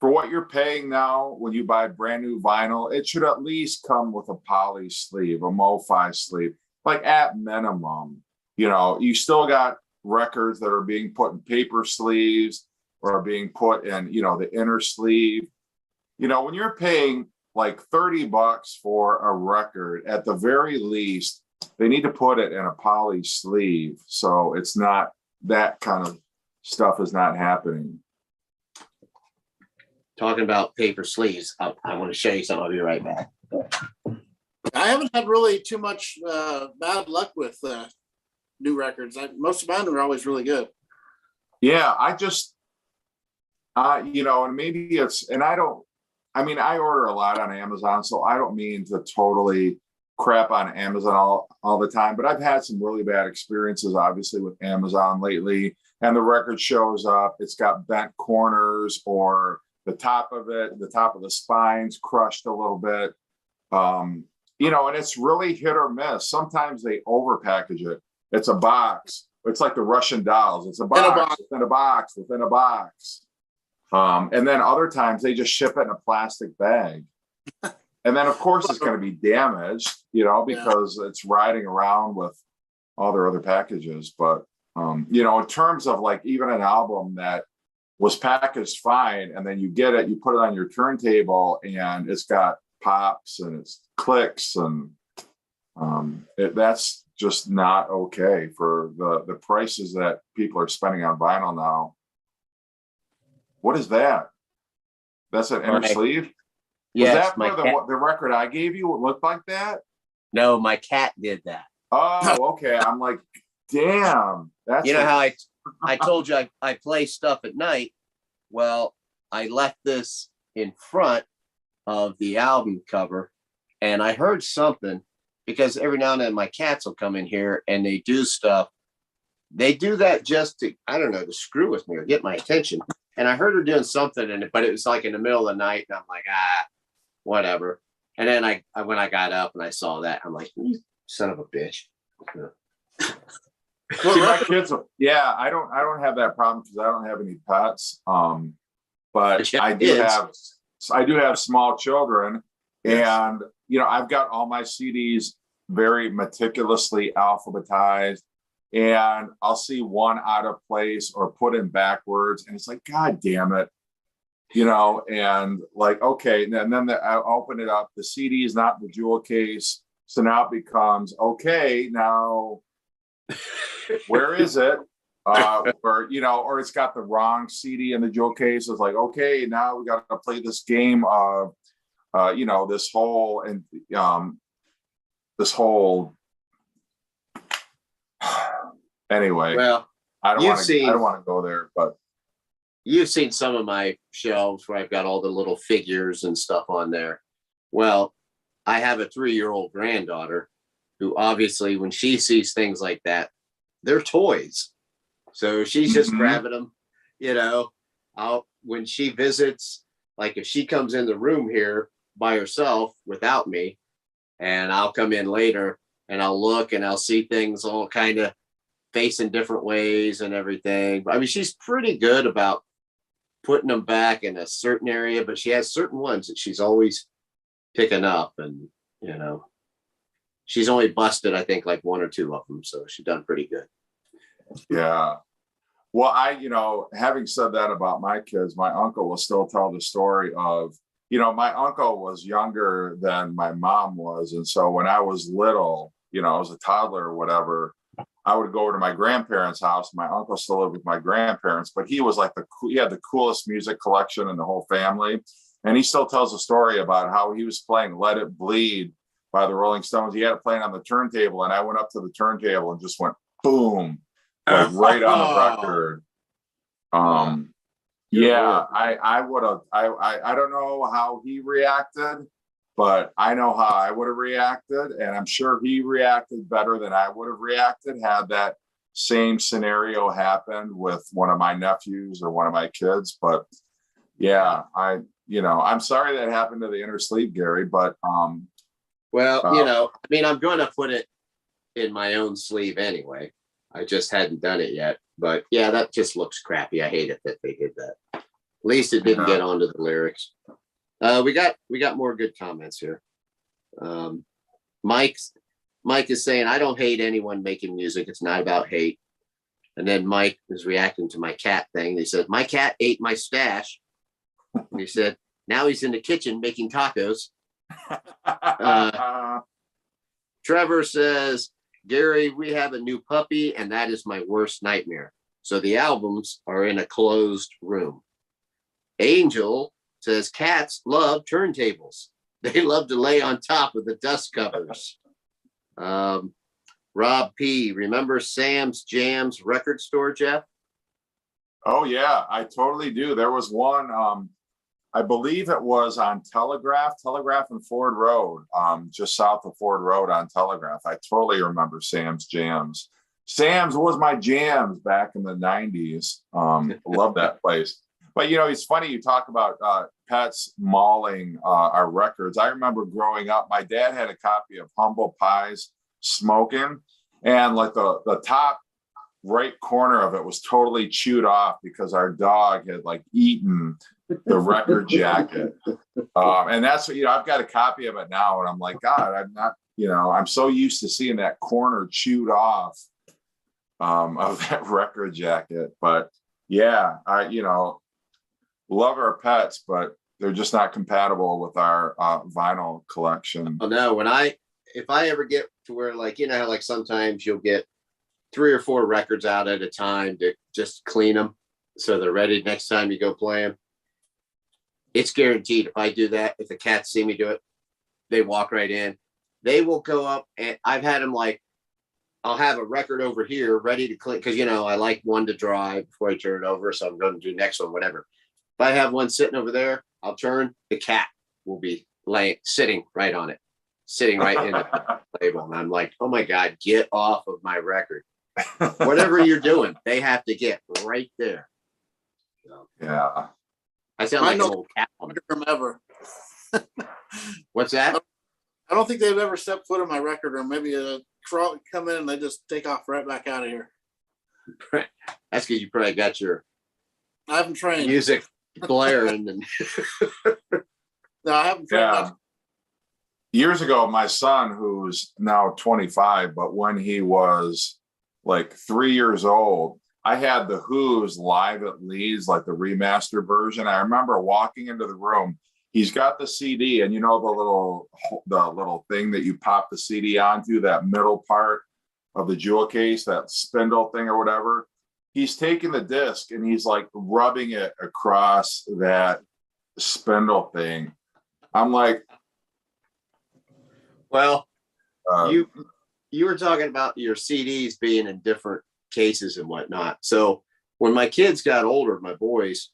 for what you're paying now, when you buy brand new vinyl, it should at least come with a poly sleeve, a MoFi sleeve, like at minimum. You still got records that are being put in paper sleeves or are being put in, the inner sleeve. When you're paying like $30 for a record, at the very least, they need to put it in a poly sleeve. So it's not, that kind of stuff is not happening. Talking about paper sleeves, I want to show you something. I'll be right back. I haven't had really too much bad luck with new records. Most of mine are always really good. Yeah, I just, and maybe it's, and I order a lot on Amazon, so I don't mean to totally crap on Amazon all the time, but I've had some really bad experiences, obviously, with Amazon lately. And the record shows up, it's got bent corners, or the top of the spine's crushed a little bit. And it's really hit or miss. Sometimes they overpackage it. It's a box. It's like the Russian dolls. It's a box within a box within a box. And then other times they just ship it in a plastic bag. And then, of course, it's going to be damaged, because it's riding around with all their other packages. But, in terms of like even an album that was packaged fine, and then you get it, you put it on your turntable, and it's got pops and it's clicks, and that's just not okay for the prices that people are spending on vinyl now. What is that? That's an inner sleeve? Yes, was that for the record I gave you? It looked like that? No, my cat did that. Oh, okay. I'm like, damn. That's how I told you I play stuff at night. Well, I left this in front of the album cover, and I heard something, because every now and then my cats will come in here and they do stuff. They do that just to, I don't know, to screw with me or get my attention. And I heard her doing something, but it was like in the middle of the night, and I'm like, whatever. And then when I got up and I saw that, I'm like, you son of a bitch. See, my kids, I don't have that problem because I don't have any pets. But I do have small children, and I've got all my CDs very meticulously alphabetized, and I'll see one out of place or put in backwards, and it's like, God damn it. And like, okay. And then I open it up. The CD is not in the jewel case. So now it becomes, okay, now where is it? Or it's got the wrong CD in the jewel case. It's like, okay, now we got to play this game of, this whole anyway. Well, I don't want to go there, but you've seen some of my shelves where I've got all the little figures and stuff on there. Well, I have a 3-year-old granddaughter who obviously, when she sees things like that, they're toys. So she's just grabbing them, when she visits, like if she comes in the room here by herself without me, and I'll come in later and I'll look and I'll see things all kind of facing different ways and everything. I mean, she's pretty good about putting them back in a certain area, but she has certain ones that she's always picking up, and she's only busted, I think, like 1 or 2 of them, so she's done pretty good. Yeah. Well, having said that about my kids, my uncle will still tell the story of, my uncle was younger than my mom was, and so when I was little, I was a toddler or whatever, I would go over to my grandparents' house. My uncle still lived with my grandparents, but he was like he had the coolest music collection in the whole family. And he still tells a story about how he was playing Let It Bleed by the Rolling Stones. He had it playing on the turntable, and I went up to the turntable and just went boom, like right on the record. Yeah, I would have. I don't know how he reacted, but I know how I would have reacted, and I'm sure he reacted better than I would have reacted had that same scenario happened with one of my nephews or one of my kids. But yeah, I'm sorry that happened to the inner sleep, Gary. But well, I mean, I'm going to put it in my own sleeve anyway. I just hadn't done it yet. But yeah, that just looks crappy. I hate it that they did that. At least it didn't get onto the lyrics. We got more good comments here. Mike is saying, I don't hate anyone making music. It's not about hate. And then Mike is reacting to my cat thing. He said, my cat ate my stash. And he said, now he's in the kitchen making tacos. Trevor says, Gary, we have a new puppy, and that is my worst nightmare. So the albums are in a closed room. Angel says, cats love turntables. They love to lay on top of the dust covers. Rob P, remember Sam's Jams record store, Jeff? Oh yeah, I totally do. There was one, I believe it was on Telegraph and Ford Road, just south of Ford Road on Telegraph. I totally remember Sam's Jams. Sam's was my jams back in the 90s. Love that place. But, it's funny you talk about pets mauling our records. I remember growing up, my dad had a copy of Humble Pie's Smoking, and like the top right corner of it was totally chewed off because our dog had like eaten the record jacket. And that's what, I've got a copy of it now, and I'm like, God, I'm not, I'm so used to seeing that corner chewed off of that record jacket. But yeah, I love our pets, but they're just not compatible with our vinyl collection. Oh no, if I ever get to where, like, how like sometimes you'll get 3 or 4 records out at a time to just clean them so they're ready next time you go play them. It's guaranteed. If I do that, if the cats see me do it, they walk right in. They will go up, and I've had them like, I'll have a record over here ready to clean because I like one to dry before I turn it over, so I'm going to do next one, whatever. If I have one sitting over there, I'll turn. The cat will be sitting right on it, sitting right in the label, and I'm like, oh my God, get off of my record. Whatever you're doing, they have to get right there. So, yeah. I sound like an old cat room ever. What's that? I don't think they've ever stepped foot in my record room. Maybe a crawl come in and they just take off right back out of here. That's because you probably got your I haven't trained music blaring. And no, I haven't trained. Yeah. Years ago, my son, who's now 25, but when he was like 3 years old, I had the Who's Live at Leeds, like the remastered version. I remember walking into the room. He's got the CD, and the little thing that you pop the CD onto, that middle part of the jewel case, that spindle thing or whatever. He's taking the disc and he's like rubbing it across that spindle thing. I'm like, well, you were talking about your CDs being in different cases and whatnot. So when my kids got older, my boys,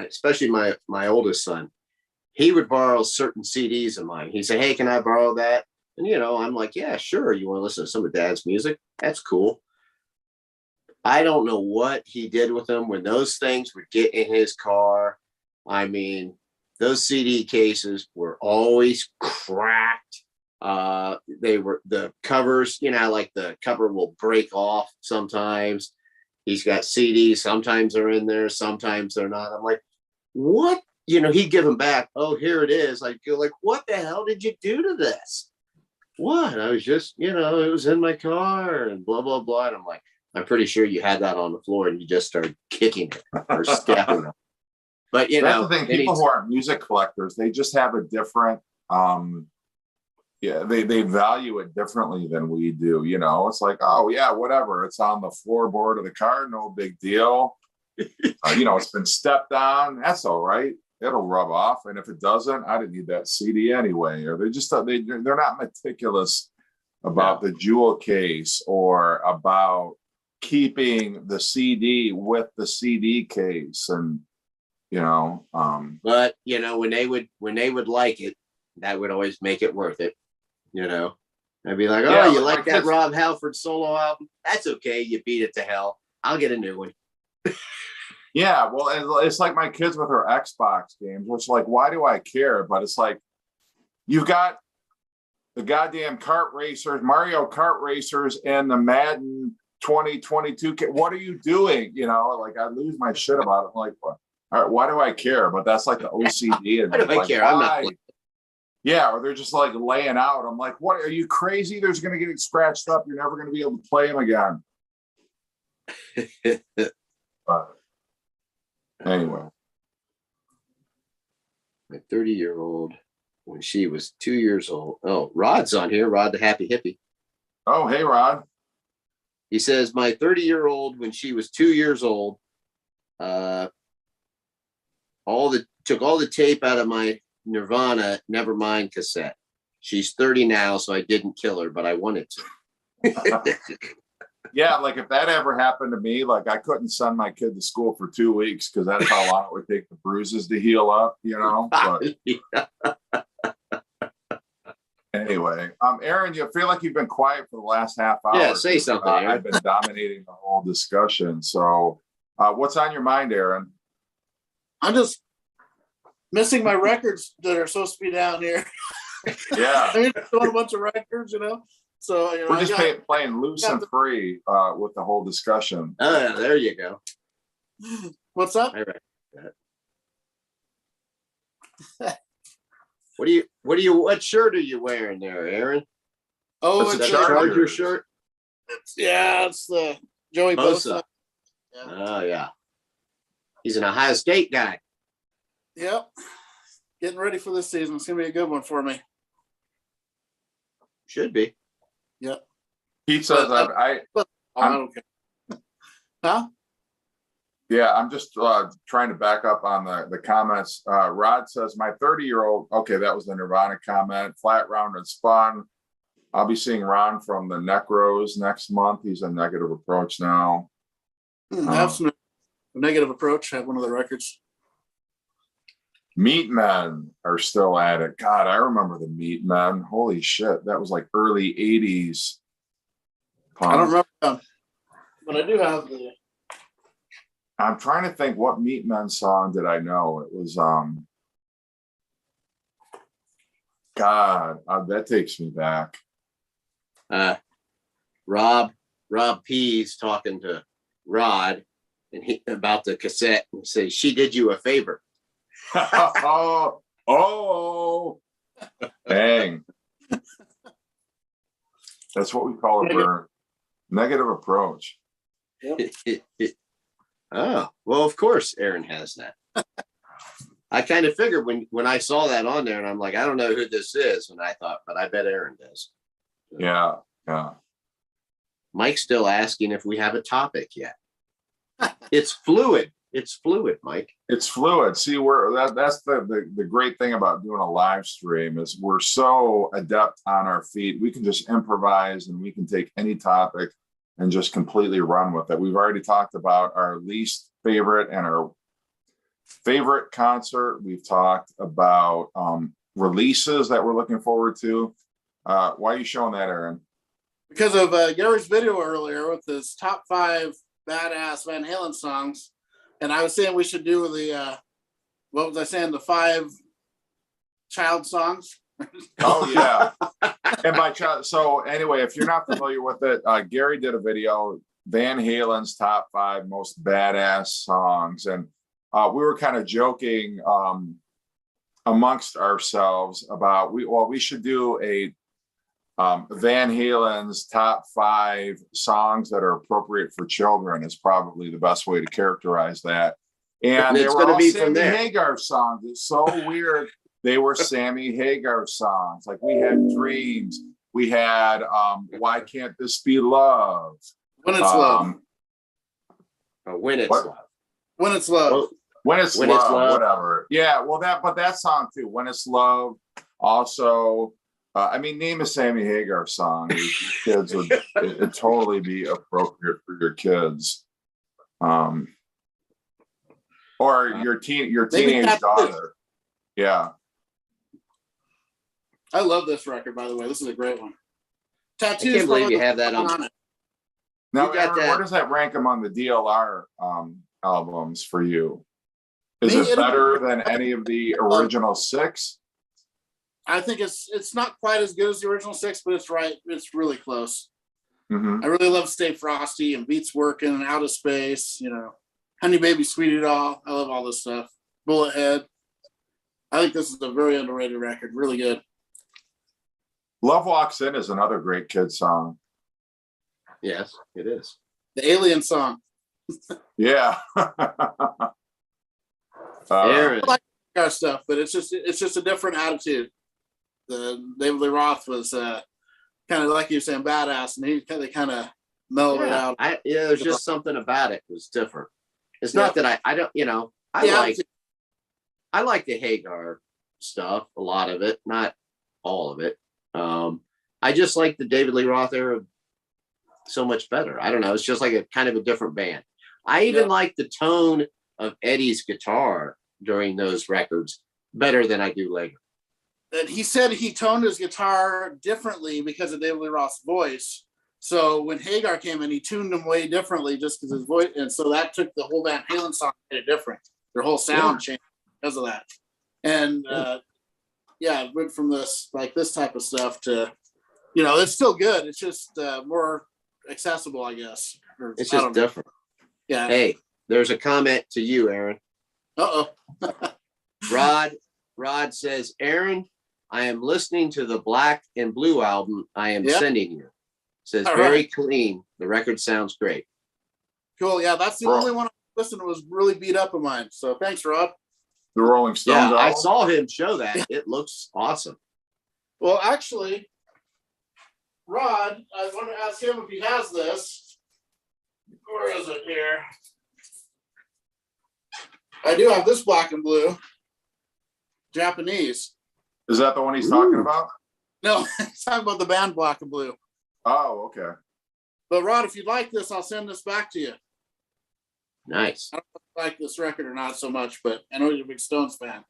especially my oldest son, he would borrow certain CDs of mine. He'd say, hey, can I borrow that? And, I'm like, yeah, sure. You want to listen to some of Dad's music? That's cool. I don't know what he did with them when those things would get in his car. I mean, those CD cases were always cracked. They were the covers, like the cover will break off sometimes. He's got CDs. Sometimes they're in there. Sometimes they're not. I'm like, what? He'd give them back. Oh, here it is. I feel like, what the hell did you do to this? What? I was just, it was in my car and blah, blah, blah. And I'm like, I'm pretty sure you had that on the floor and you just started kicking it or stepping it. But, that's the thing. People who aren't music collectors, they just have a different, they value it differently than we do. It's like, oh yeah, whatever. It's on the floorboard of the car. No big deal. It's been stepped on. That's all right. It'll rub off. And if it doesn't, I didn't need that CD anyway. Or they're not meticulous about the jewel case or about keeping the CD with the CD case. And you know. But you know, when they would like it, that would always make it worth it. You know, I'd be like, oh, Yeah, you like like that Rob Halford solo album? That's okay. You beat it to hell. I'll get a new one. Yeah, well, it's like my kids with their Xbox games, which, like, why do I care? But it's like, you've got the goddamn kart racers, Mario Kart racers, and the Madden 2022. What are you doing? You know, like, I lose my shit about it. I'm like, what? All right, why do I care? But that's like the OCD. And Why do I like, care? I'm not why? Yeah, or they're just like laying out. I'm like, what? Are you crazy? There's going to get scratched up. You're never going to be able to play them again. But anyway. My 30-year-old when she was 2 years old. Oh, Rod's on here. Rod the Happy Hippie. Oh, hey, Rod. He says, my 30-year-old when she was 2 years old, took all the tape out of my Nirvana Nevermind cassette. She's 30 now, so I didn't kill her, but I wanted to. Yeah, like if that ever happened to me, like I couldn't send my kid to school for 2 weeks because that's how long it would take the bruises to heal up, you know. But anyway, Aaron, you feel like you've been quiet for the last half hour. Yeah, say something, Aaron. I've been dominating the whole discussion. So, what's on your mind, Aaron? I'm just missing my records that are supposed to be down here. Yeah, I mean, doing a bunch of records, you know. So we're just playing loose and free with the whole discussion. Oh, yeah, there you go. What's up? What shirt are you wearing there, Aaron? Oh, That's it's a Charger shirt. It's the Joey Bosa. Yeah. Oh yeah, he's an Ohio State guy. Yep. Getting ready for this season. It's gonna be a good one for me. Should be. Yep. Pete says I don't care. Huh? Yeah, I'm just trying to back up on the comments. Rod says, my 30-year-old, okay, that was the Nirvana comment. Flat Round and Spun. I'll be seeing Ron from the Necros next month. He's a Negative Approach now. Have some Negative Approach. Have one of the records. Meat Men are still at it. God, I remember the Meat Men. Holy shit. That was like early 80s. I don't remember them, but I do have the. I'm trying to think what Meat Men song did I know. It was God, that takes me back. Rob P's talking to Rod and about the cassette and says she did you a favor. oh, dang. That's what we call a burn. Negative Approach. Yep. Oh, well, of course Aaron has that. I kind of figured when I saw that on there and I'm like, I don't know who this is. And I thought, but I bet Aaron does. Yeah. Mike's still asking if we have a topic yet. It's fluid. It's fluid, Mike. It's fluid. See, that's the great thing about doing a live stream is we're so adept on our feet. We can just improvise and we can take any topic and just completely run with it. We've already talked about our least favorite and our favorite concert. We've talked about releases that we're looking forward to. Why are you showing that, Aaron? Because of Gary's video earlier with his top 5 badass Van Halen songs. And I was saying we should do the, what was I saying? The 5 child songs. Oh, yeah. And by child. So anyway, if you're not familiar with it, Gary did a video, Van Halen's top 5 most badass songs. And we were kind of joking amongst ourselves about, we should do a Van Halen's top 5 songs that are appropriate for children is probably the best way to characterize that. And they were all Sammy Hagar songs. It's so weird. They were Sammy Hagar songs. Like we had Dreams. We had Why Can't This Be Love? When It's Love. When It's Love. When It's Love. When It's Love, whatever. Yeah, well, that song too. When It's Love. Also, name a Sammy Hagar song. Kids would it'd totally be appropriate for your kids. Or your teenage Tattoos. daughter. Yeah. I love this record, by the way. This is a great one. Tattoos. I can't believe you have that on. it. Now, You got Aaron, that. where does that rank among the DLR albums for you? Is Me, it better than any of the original 6? I think it's not quite as good as the original 6, but it's right. It's really close. Mm-hmm. I really love Stay Frosty and Beats Working and Out of Space, Honey Baby Sweetie Doll. I love all this stuff. Bullet Head. I think this is a very underrated record. Really good. Love Walks In is another great kid song. Yes, it is. The Alien song. Yeah. Aaron, I like our stuff, but it's just a different attitude. The David Lee Roth was kind of like you were saying, badass, and they kind of mellowed it out. There's just something about it was different. It's not that I don't, I like the Hagar stuff, a lot of it, not all of it. I just like the David Lee Roth era so much better. I don't know. It's just like a kind of a different band. I even like the tone of Eddie's guitar during those records better than I do later. And he said he toned his guitar differently because of David Lee Roth's voice. So when Hagar came in, he tuned him way differently just because his voice. And so that took the whole Van Halen song made it different. Their whole sound changed because of that. And it went from this type of stuff to, it's still good. It's just more accessible, I guess. It's just different. Yeah. Hey, there's a comment to you, Aaron. Uh-oh. Rod says, Aaron, I am listening to the Black and Blue album I am sending you. Says All very right. clean. The record sounds great. Cool. Yeah, that's the only one I listened to was really beat up of mine. So thanks, Rod. The Rolling Stones Yeah, album? I saw him show that. It looks awesome. Well, actually, Rod, I want to ask him if he has this. Where is it here? I do have this Black and Blue. Japanese. Is that the one he's talking about? No, he's talking about the band Black and Blue. Oh, okay. But Rod, if you'd like this, I'll send this back to you. Nice. I don't know if you like this record or not so much, but I know you're a big Stones fan.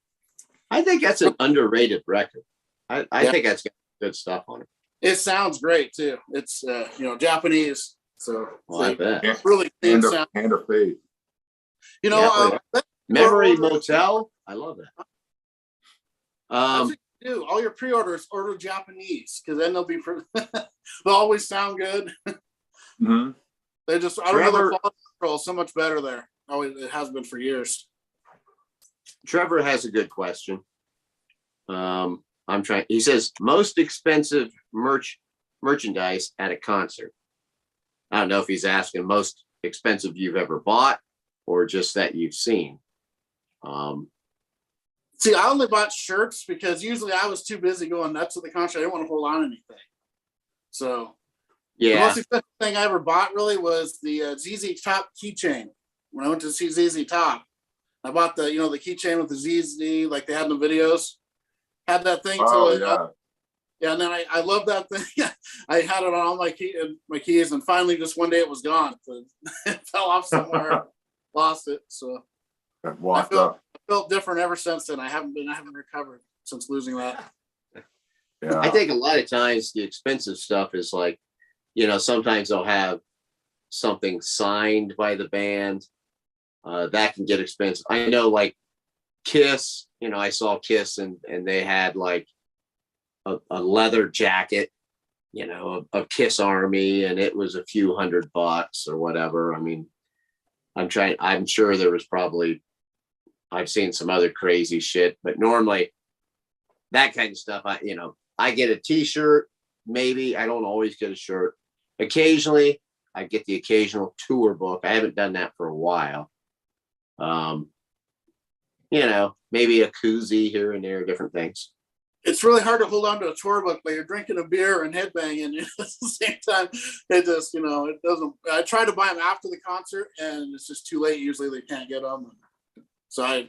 I think that's an underrated record. I think that's got good stuff on it. It sounds great too. It's Japanese, so I bet. really clean sound. Hand of Fate. Memory Motel. I love that. That's what you do. All your pre-orders order Japanese because then they'll they'll always sound good. Mm-hmm. I don't know, the quality control is so much better there. Always, it has been for years. Trevor has a good question. He says most expensive merchandise at a concert. I don't know if he's asking most expensive you've ever bought or just that you've seen. See, I only bought shirts because usually I was too busy going nuts at the concert. I didn't want to hold on to anything. So the most expensive thing I ever bought really was the ZZ Top keychain. When I went to see ZZ Top, I bought the the keychain with the ZZ like they had in the videos. Had that thing. And then I love that thing. I had it on all my keys, and finally just one day it was gone. So it fell off somewhere, lost it. So I felt different ever since then. I haven't recovered since losing that. Yeah. I think a lot of times the expensive stuff is like, sometimes they'll have something signed by the band. That can get expensive. I know like Kiss, I saw Kiss and they had like a leather jacket, of Kiss Army, and it was a few $100 or whatever. I mean, I'm sure there was probably, I've seen some other crazy shit, but normally that kind of stuff, I get a t-shirt, maybe. I don't always get a shirt. Occasionally I get the occasional tour book. I haven't done that for a while. Maybe a koozie here and there, different things. It's really hard to hold on to a tour book, but you're drinking a beer and headbanging at the same time. It just, it doesn't. I try to buy them after the concert, and it's just too late. Usually, they can't get them. So I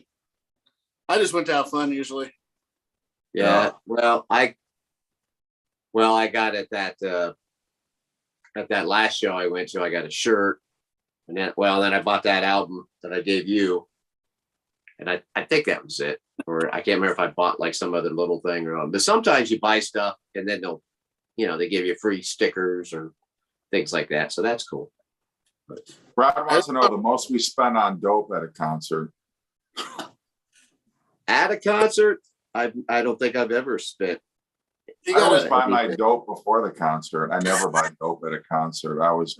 just went to have fun usually. Yeah. Well, I got at that last show I went to. I got a shirt, and then I bought that album that I gave you. And I think that was it. Or I can't remember if I bought like some other little thing or but sometimes you buy stuff and then they'll, they give you free stickers or things like that. So that's cool. But Brad wants to know the most we spent on dope at a concert. at a concert, I don't think I've ever spent. I always buy my dope before the concert. I never buy dope at a concert. I always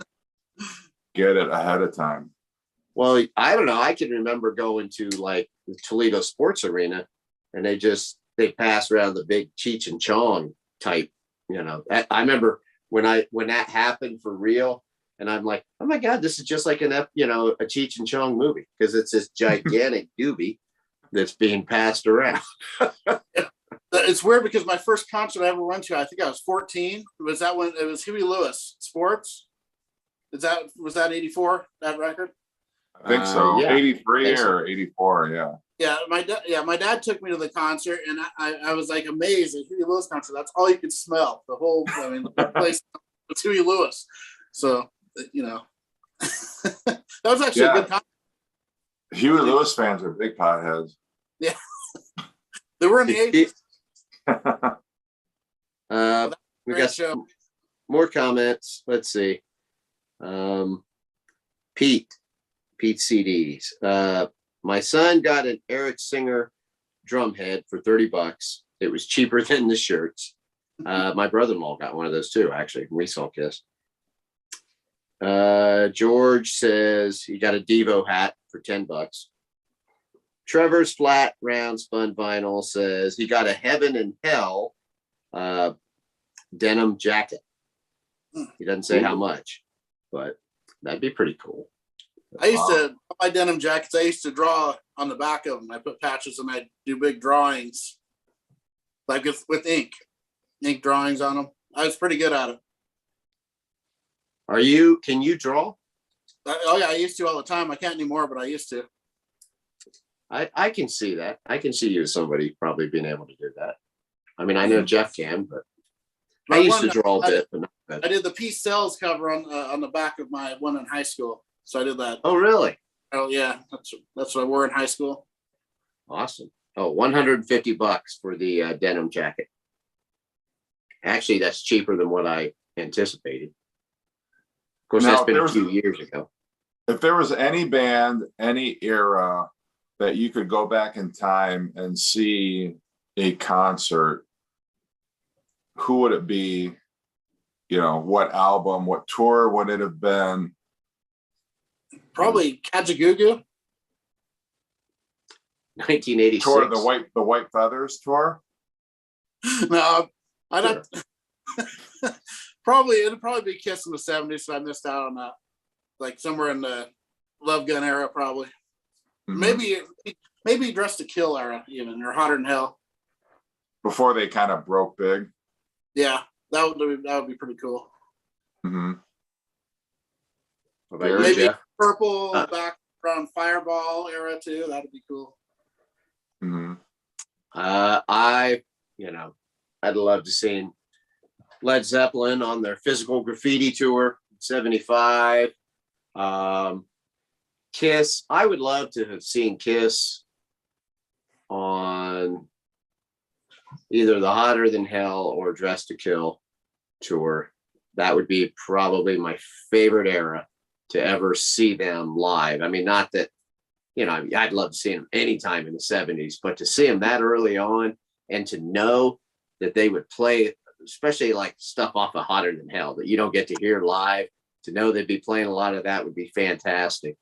get it ahead of time. Well, I don't know. I can remember going to like the Toledo Sports Arena, and they pass around the big Cheech and Chong type. I remember when that happened for real, and I'm like, oh my God, this is just like a Cheech and Chong movie, because it's this gigantic doobie that's being passed around. It's weird because my first concert I ever went to, I think I was 14. Was that when it was Huey Lewis Sports? Was that 84, that record? I think so. Yeah. 83 or 84, yeah. Yeah, my dad took me to the concert, and I was like amazed at Huey Lewis concert. That's all you could smell. The whole place was Huey Lewis. So that was actually a good concert. Huey Lewis fans are big potheads. Yeah, they were in the 80s. We got some more comments. Let's see. Pete CDs. My son got an Eric Singer drum head for $30. It was cheaper than the shirts. My brother-in-law got one of those too, actually, from We Saw Kiss. George says he got a Devo hat for $10. Trevor's flat round spun vinyl says he got a Heaven and Hell denim jacket. He doesn't say how much, but that'd be pretty cool. I used to my denim jackets. I used to draw on the back of them. I put patches and I do big drawings, like with ink drawings on them. I was pretty good at it. Can you draw? Oh yeah, I used to all the time. I can't anymore, but I used to. I can see that. I can see you as somebody probably being able to do that. I mean, I know Jeff can, but I used to draw a bit, but not bad. I did the Peace Sells cover on the back of my one in high school. So I did that. Oh, really? Oh yeah, that's what I wore in high school. Awesome. Oh, $150 for the denim jacket. Actually, that's cheaper than what I anticipated. Of course, that's been a few years ago. If there was any band, any era that you could go back in time and see a concert, who would it be? What album, what tour would it have been? Probably Kajagoogoo. 1986. Tour, the White Feathers tour? No, I don't. It'd probably be Kiss in the 70s, so I missed out on that. Like somewhere in the Love Gun era, probably. Mm-hmm. Maybe Dress to Kill era, even, or Hotter Than Hell. Before they kind of broke big. Yeah, that would be pretty cool. Mm-hmm. Maybe Purple background Fireball era too. That'd be cool. Mm-hmm. I'd love to see Led Zeppelin on their Physical Graffiti tour, 75. Kiss. I would love to have seen Kiss on either the Hotter Than Hell or Dress to Kill tour. That would be probably my favorite era to ever see them live. I mean, not that, I'd love to see them anytime in the 70s, but to see them that early on and to know that they would play, especially like stuff off of Hotter Than Hell that you don't get to hear live, to know they'd be playing a lot of that would be fantastic.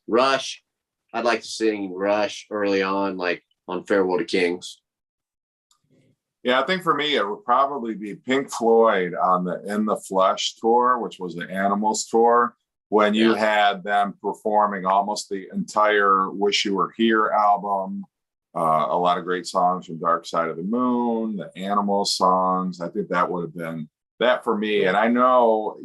Rush. I'd like to sing Rush early on, like on Farewell to Kings. Yeah, I think for me, it would probably be Pink Floyd on the In the Flesh tour, which was the Animals tour, when you had them performing almost the entire Wish You Were Here album, a lot of great songs from Dark Side of the Moon, the Animals songs. I think that would have been that for me. And I know,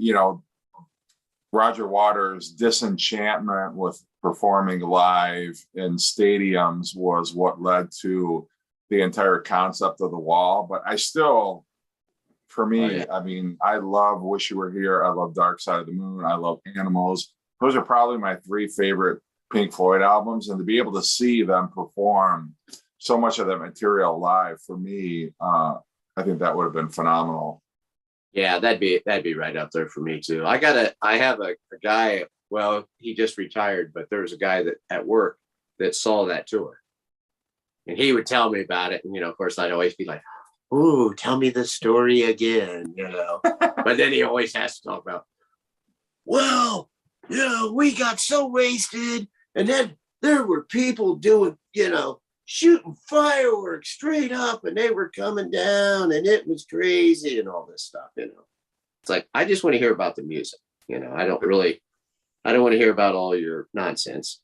Roger Waters' disenchantment with performing live in stadiums was what led to the entire concept of the wall. But I still, for me, I mean, I love Wish You Were Here. I love Dark Side of the Moon. I love Animals. Those are probably my three favorite Pink Floyd albums, and to be able to see them perform so much of that material live, for me, I think that would have been phenomenal. Yeah, that'd be right up there for me too. I have a guy, well, he just retired, but there was a guy that at work that saw that tour. And he would tell me about it. And, of course, I'd always be like, "Ooh, tell me the story again," But then he always has to talk about, well, we got so wasted. And then there were people doing, shooting fireworks straight up, and they were coming down, and it was crazy and all this stuff, It's like, I just want to hear about the music. I don't want to hear about all your nonsense.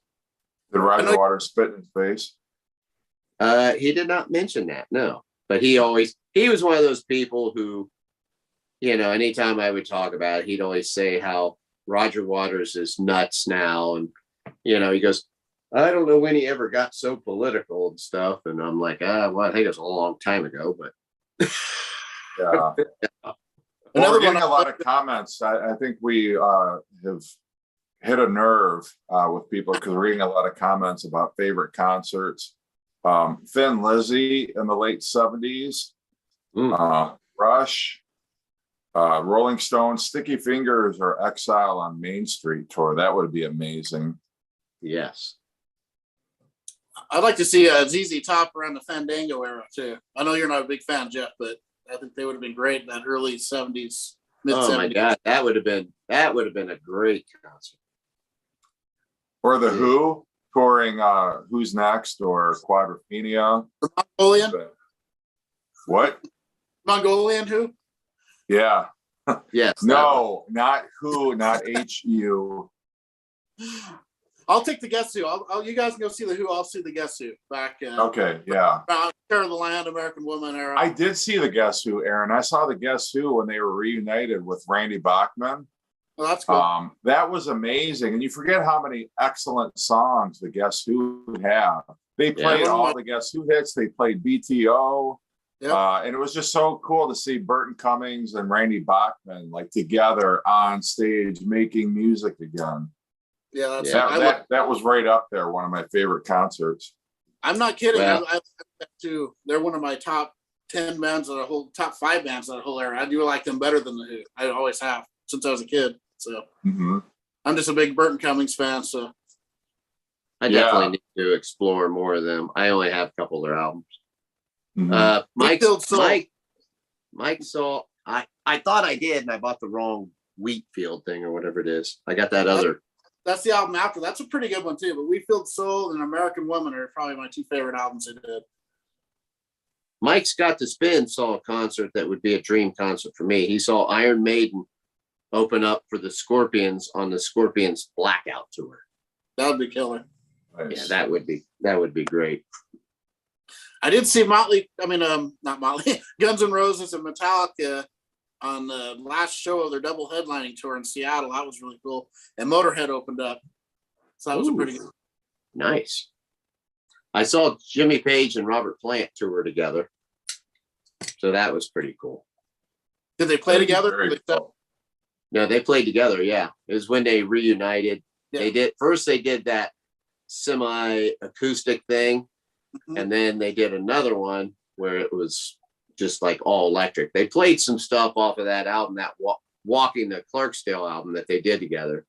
Did Roger Waters spit in his face? He did not mention that, no. But he was one of those people who, anytime I would talk about it, he'd always say how Roger Waters is nuts now. And, he goes, I don't know when he ever got so political and stuff. And I'm like, well, I think it was a long time ago, but. Yeah. Well, we're getting a lot of comments. I think we have hit a nerve with people, because we're getting a lot of comments about favorite concerts. Thin Lizzy in the late 70s, Rush, Rolling Stones, Sticky Fingers, or Exile on Main Street tour. That would be amazing. Yes. I'd like to see ZZ Top around the Fandango era too. I know you're not a big fan, Jeff, but I think they would have been great in that early 70s, mid 70s. Oh my God, that would have been a great concert. Or the Who touring Who's Next or Quadrophenia. Mongolian? What? Mongolian Who? Yeah. Yes. No, not Who, not HU. I'll take the Guess Who. You guys can go see the Who. I'll see the Guess Who back. Okay, yeah. Care of the Land, American Woman era. I did see the Guess Who, Aaron. I saw the Guess Who when they were reunited with Randy Bachman. Oh, that's cool. That was amazing. And you forget how many excellent songs the Guess Who have. They played all the Guess Who hits. They played BTO. Yep. And it was just so cool to see Burton Cummings and Randy Bachman together on stage making music again. Yeah, that was right up there. One of my favorite concerts. I'm not kidding. Well, I that too. They're one of my top 10 bands of the whole top 5 bands of the whole era. I do like them better than the Who. I always have since I was a kid. So I'm just a big Burton Cummings fan. So I definitely need to explore more of them. I only have a couple of their albums. Mike saw. I thought I did, and I bought the wrong Wheatfield thing or whatever it is. I got that other. That's the album after. That's a pretty good one too. But Wheatfield Soul and American Woman are probably my 2 favorite albums they did. Mike's Got to Spin saw a concert that would be a dream concert for me. He saw Iron Maiden open up for the Scorpions on the Scorpions Blackout tour. That would be killer. Nice. Yeah, that would be great. I did see not Motley, Guns N' Roses and Metallica on the last show of their double headlining tour in Seattle. That was really cool. And Motorhead opened up. So that was pretty good. Nice. I saw Jimmy Page and Robert Plant tour together. So that was pretty cool. Did they play together? Cool. No, they played together, yeah. It was when they reunited. Yeah. They did that semi-acoustic thing. And then they did another one where it was just all electric. They played some stuff off of that album, that Walking the Clarksdale album that they did together,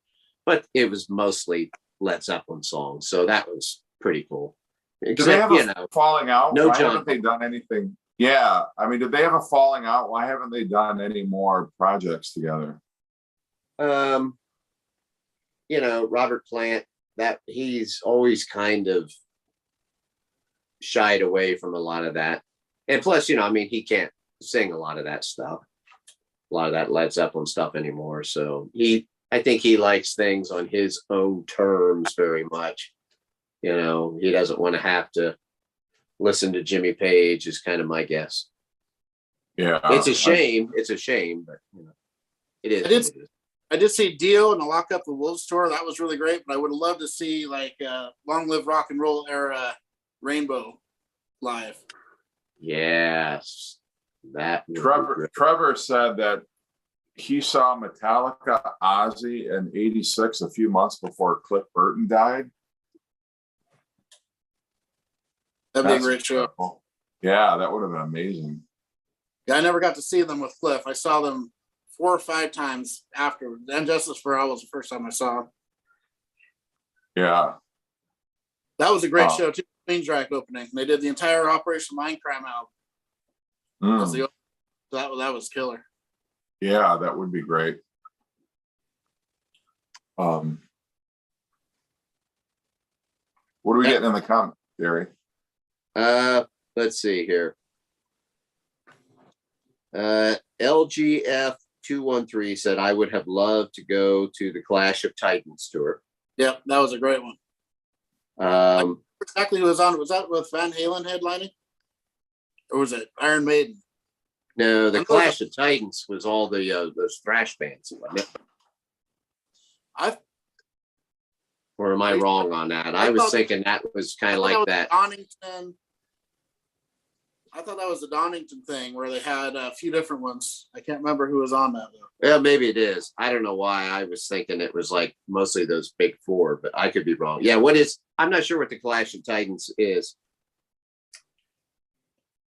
but it was mostly Led Zeppelin songs. So that was pretty cool. Did they have a falling out? No, why haven't they done anything? Yeah. I mean, did they have a falling out? Why haven't they done any more projects together? Robert Plant, that he's always kind of shied away from a lot of that. And plus, he can't sing a lot of that stuff, a lot of that Led Zeppelin stuff anymore. So I think he likes things on his own terms very much. He doesn't want to have to listen to Jimmy Page is kind of my guess. Yeah. Uh, It's a shame, but it is. I did see Dio and the Lock Up the Wolves tour. That was really great, but I would have loved to see Long Live Rock and Roll era Rainbow live. Yes. Trevor said that he saw Metallica, Ozzy in '86, a few months before Cliff Burton died. That'd be a That's great show. incredible. Yeah, that would have been amazing. Yeah, I never got to see them with Cliff. I saw them 4 or 5 times after. And Justice for All was the first time I saw them. Yeah. That was a great Wow. show too. Queensryche opening. They did the entire Operation Mindcrime album. Mm. That was killer. Yeah, that would be great. What are we getting in the comment, Gary? Let's see here. LGF 213 said, I would have loved to go to the Clash of Titans tour. Yep, that was a great one. Exactly who was on. Was that with Van Halen headlining? Or was it Iron Maiden? No, the Clash of Titans was all those thrash bands, wasn't it? Or am I wrong on that? I was thinking that was kind of like that. Donington. I thought that was the Donington thing where they had a few different ones. I can't remember who was on that though. Yeah, maybe it is. I don't know why I was thinking it was like mostly those big four, but I could be wrong. Yeah, I'm not sure what the Clash of Titans is.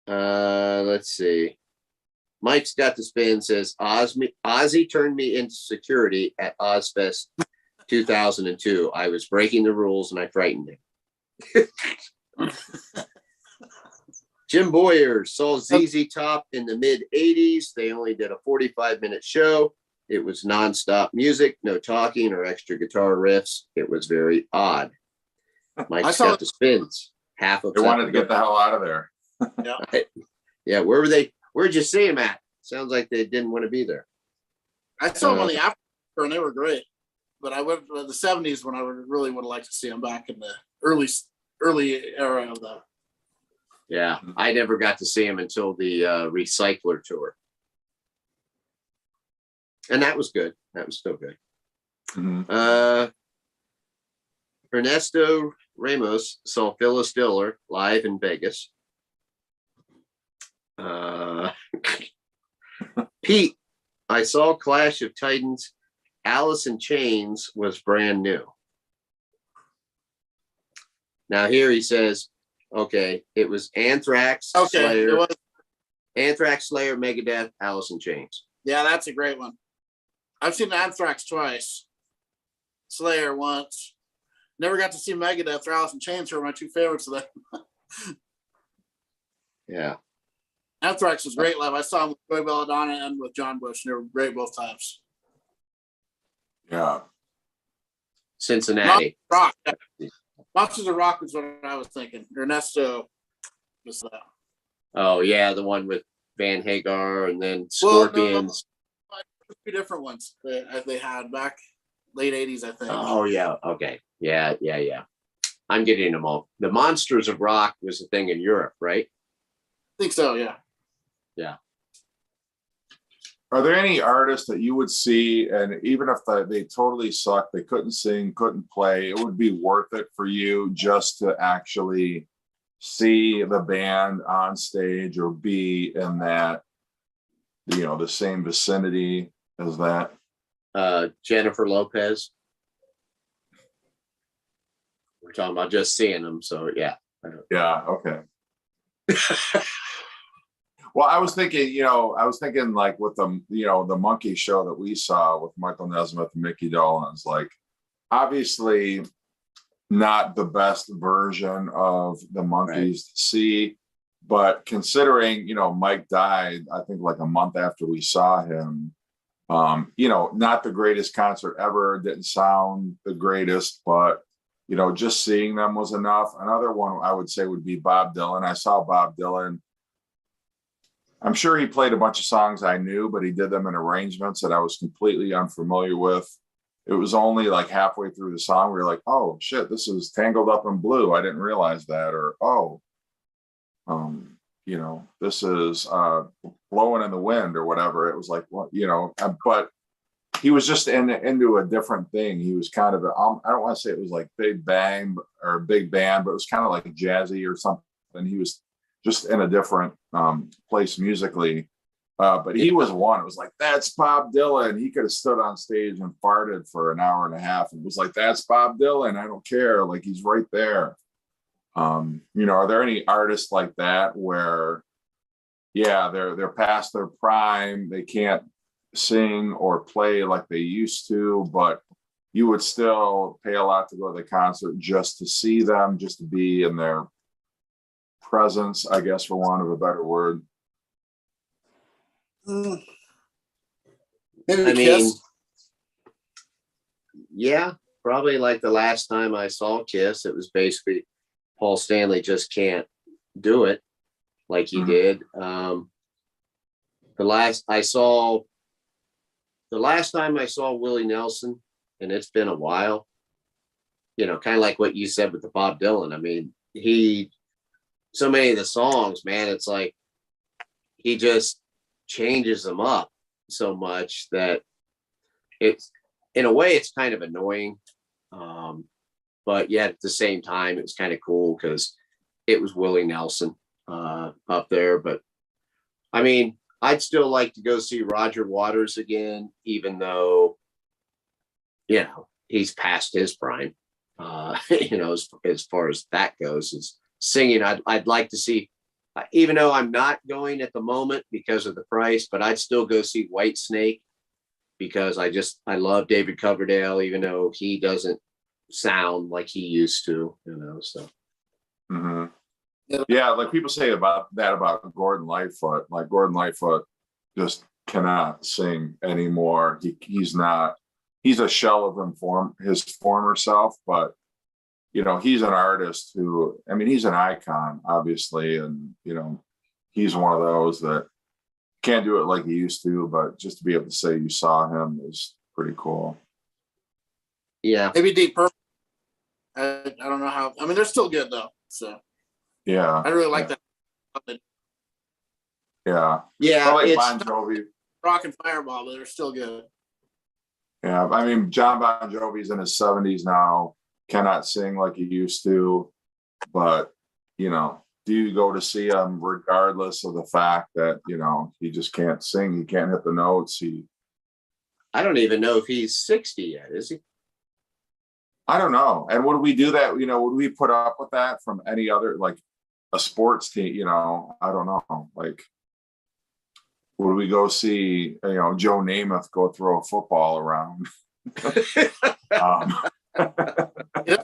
Let's see. Mike's got the spin, says Ozzy turned me into security at Ozfest 2002. I was breaking the rules and I frightened him. Jim Boyer saw ZZ Top in the mid 80s. They only did a 45-minute show. It was nonstop music, no talking or extra guitar riffs. It was very odd. Mike's got the spins. Half of They wanted to get the hell out of there. Yeah. Yeah, where were they? Where'd you see them at? Sounds like they didn't want to be there. I saw them on the after and they were great. But I went to the 70s when I really would have liked to see them back in the early era of the. Yeah, I never got to see him until the Recycler tour. And that was good. That was still good. Mm-hmm. Ernesto Ramos saw Phyllis Diller live in Vegas. Pete, I saw Clash of Titans. Alice in Chains was brand new. Now here he says, okay, it was Anthrax, Slayer, Anthrax, Slayer, Megadeth, Alice in Chains. Yeah, that's a great one. I've seen Anthrax twice, Slayer once. Never got to see Megadeth or Alice in Chains, who are my two favorites of them. Yeah. Anthrax was great live. I saw them with Joey Belladonna and with John Bush. And they were great both times. Yeah. Cincinnati. Rock. Monsters of Rock is what I was thinking. Ernesto was that. Oh, yeah, the one with Van Hagar and then Scorpions. Well, no, 2 different ones they had back late 80s, I think. Oh, yeah. Okay. Yeah. I'm getting them all. The Monsters of Rock was a thing in Europe, right? I think so, yeah. Yeah. Are there any artists that you would see, and even if they totally suck, they couldn't sing, couldn't play, it would be worth it for you just to actually see the band on stage or be in that, the same vicinity as that? Jennifer Lopez. We're talking about just seeing them, so yeah. Yeah, okay. Well, I was thinking like with the Monkey show that we saw with Michael Nesmith and Mickey Dolenz, like obviously not the best version of the Monkeys to see, but considering, Mike died, I think like a month after we saw him, not the greatest concert ever, didn't sound the greatest, but just seeing them was enough. Another one I would say would be Bob Dylan. I saw Bob Dylan. I'm sure he played a bunch of songs I knew, but he did them in arrangements that I was completely unfamiliar with. It was only like halfway through the song we were like, oh shit, this is Tangled Up in Blue. I didn't realize that. Or, this is Blowing in the Wind or whatever. It was like, well, but he was just into a different thing. He was kind of, I don't want to say it was like big band, but it was kind of like jazzy or something. He was just in a different place musically. But he was one. It was like, that's Bob Dylan. He could have stood on stage and farted for an hour and a half. And it was like, that's Bob Dylan. I don't care. Like, he's right there. Are there any artists like that where, yeah, they're past their prime, they can't sing or play like they used to, but you would still pay a lot to go to the concert just to see them, just to be in their presence, I guess, for want of a better word. Maybe I mean, Kiss. yeah, probably like the last time I saw Kiss, it was basically Paul Stanley just can't do it like he did. The last time I saw Willie Nelson, and it's been a while, kind of like what you said with the Bob Dylan. I mean, so many of the songs, man, it's like he just changes them up so much that it's, in a way, it's kind of annoying. But yet at the same time, it's kind of cool because it was Willie Nelson up there. But I mean, I'd still like to go see Roger Waters again, even though, he's past his prime. As far as that goes, is singing. I'd like to see, even though I'm not going at the moment because of the price, but I'd still go see Whitesnake because I love David Coverdale, even though he doesn't sound like he used to, so. Mm-hmm. Yeah, like people say about Gordon Lightfoot. Like Gordon Lightfoot just cannot sing anymore. He's a shell of his former self, but he's an artist who, I mean, he's an icon, obviously, and he's one of those that can't do it like he used to, but just to be able to say you saw him is pretty cool. Yeah, maybe Deep Purple. I don't know how. I mean, they're still good though. So yeah, I really like that. Yeah, yeah, like Bon Jovi, Rock and Fireball, but they're still good. Yeah, I mean, John Bon Jovi's in his 70s now, cannot sing like he used to, but do you go to see him regardless of the fact that he just can't sing, he can't hit the notes? I don't even know if he's 60 yet, is he? I don't know. And would we do that? Would we put up with that from any other, like a sports team? I don't know. Like, would we go see, Joe Namath go throw a football around?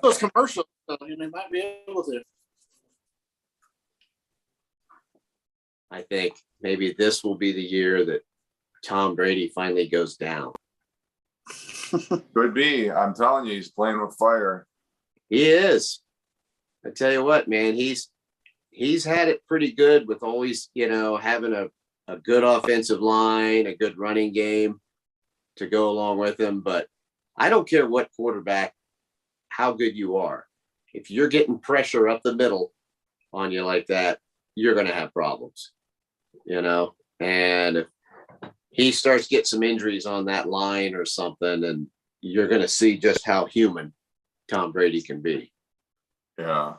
Those commercials, so they might be able to. I think maybe this will be the year that Tom Brady finally goes down. Could be. I'm telling you, he's playing with fire. He is. I tell you what, man, he's had it pretty good with always, having a good offensive line, a good running game to go along with him. But I don't care what quarterback, how good you are. If you're getting pressure up the middle on you like that, you're going to have problems, and if he starts getting some injuries on that line or something, and you're going to see just how human Tom Brady can be. Yeah.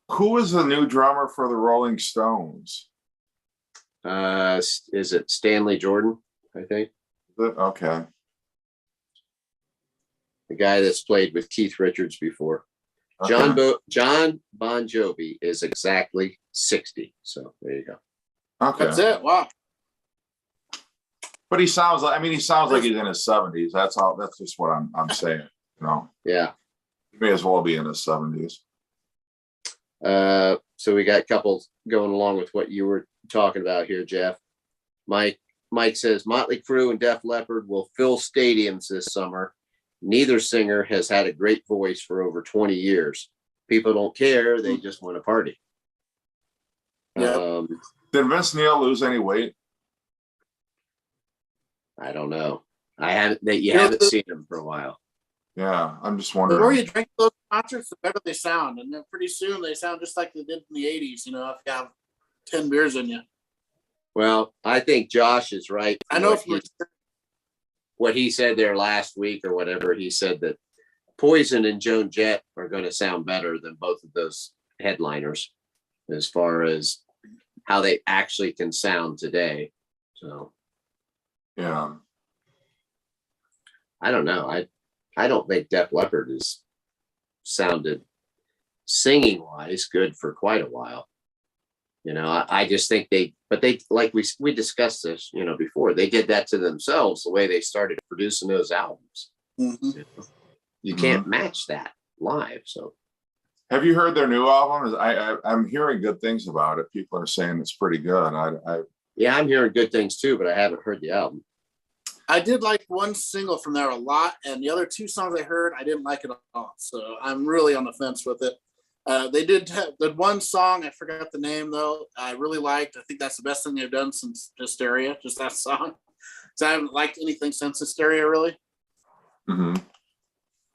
Who is the new drummer for the Rolling Stones? Is it Stanley Jordan, I think? Okay. The guy that's played with Keith Richards before. Okay. John Bon Jovi is exactly 60. So there you go. Okay. That's it. Wow. But he sounds like he's in his 70s. That's all. That's just what I'm saying. Yeah. He may as well be in his 70s. So we got a couple going along with what you were talking about here, Jeff. Mike says Motley Crue and Def Leppard will fill stadiums this summer. Neither singer has had a great voice for over 20 years. People don't care. They just want to party. Yeah. Did Vince Neil lose any weight? I don't know. You haven't seen him for a while. Yeah, I'm just The wondering. more you drink those concerts, the better they sound. And then pretty soon they sound just like they did in the 80s, if you have 10 beers in you. Well, I think Josh is right. I know what he said there last week or whatever. He said that Poison and Joan Jett are going to sound better than both of those headliners as far as how they actually can sound today. So, Yeah. I don't know. I don't think Def Leppard has sounded singing wise good for quite a while. You know, I just think they like we discussed this, you know, before, they did that to themselves, the way they started producing those albums. Mm-hmm. You know? You can't match that live. So have you heard their new album? I'm hearing good things about it. People are saying it's pretty good. yeah, I'm hearing good things too, but I haven't heard the album. I did like one single from there a lot, and the other two songs I heard, I didn't like it at all. So I'm really on the fence with it. They did have the one song, I forgot the name though, I really liked. I think that's the best thing they've done since Hysteria, just that song. So I haven't liked anything since Hysteria, really. Mm-hmm.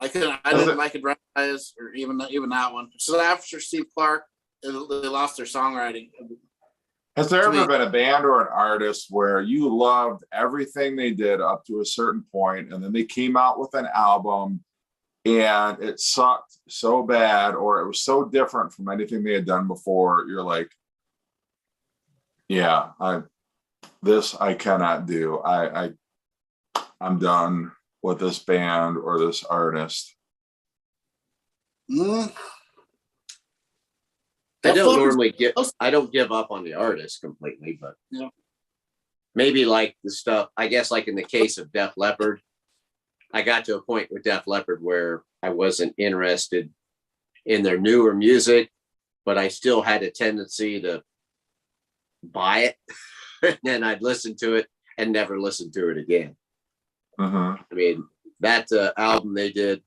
I didn't like it Rise or even that one. So after Steve Clark, they lost their songwriting. Has there ever been a band or an artist where you loved everything they did up to a certain point, and then they came out with an album and it sucked so bad, or it was so different from anything they had done before, you're like, yeah, I cannot do. I'm done with this band or this artist? I don't give up on the artist completely, but yeah. Maybe like the stuff, I guess, like in the case of Def Leppard, I got to a point with Def Leppard where I wasn't interested in their newer music, but I still had a tendency to buy it. And then I'd listen to it and never listen to it again. Uh-huh. I mean, that album they did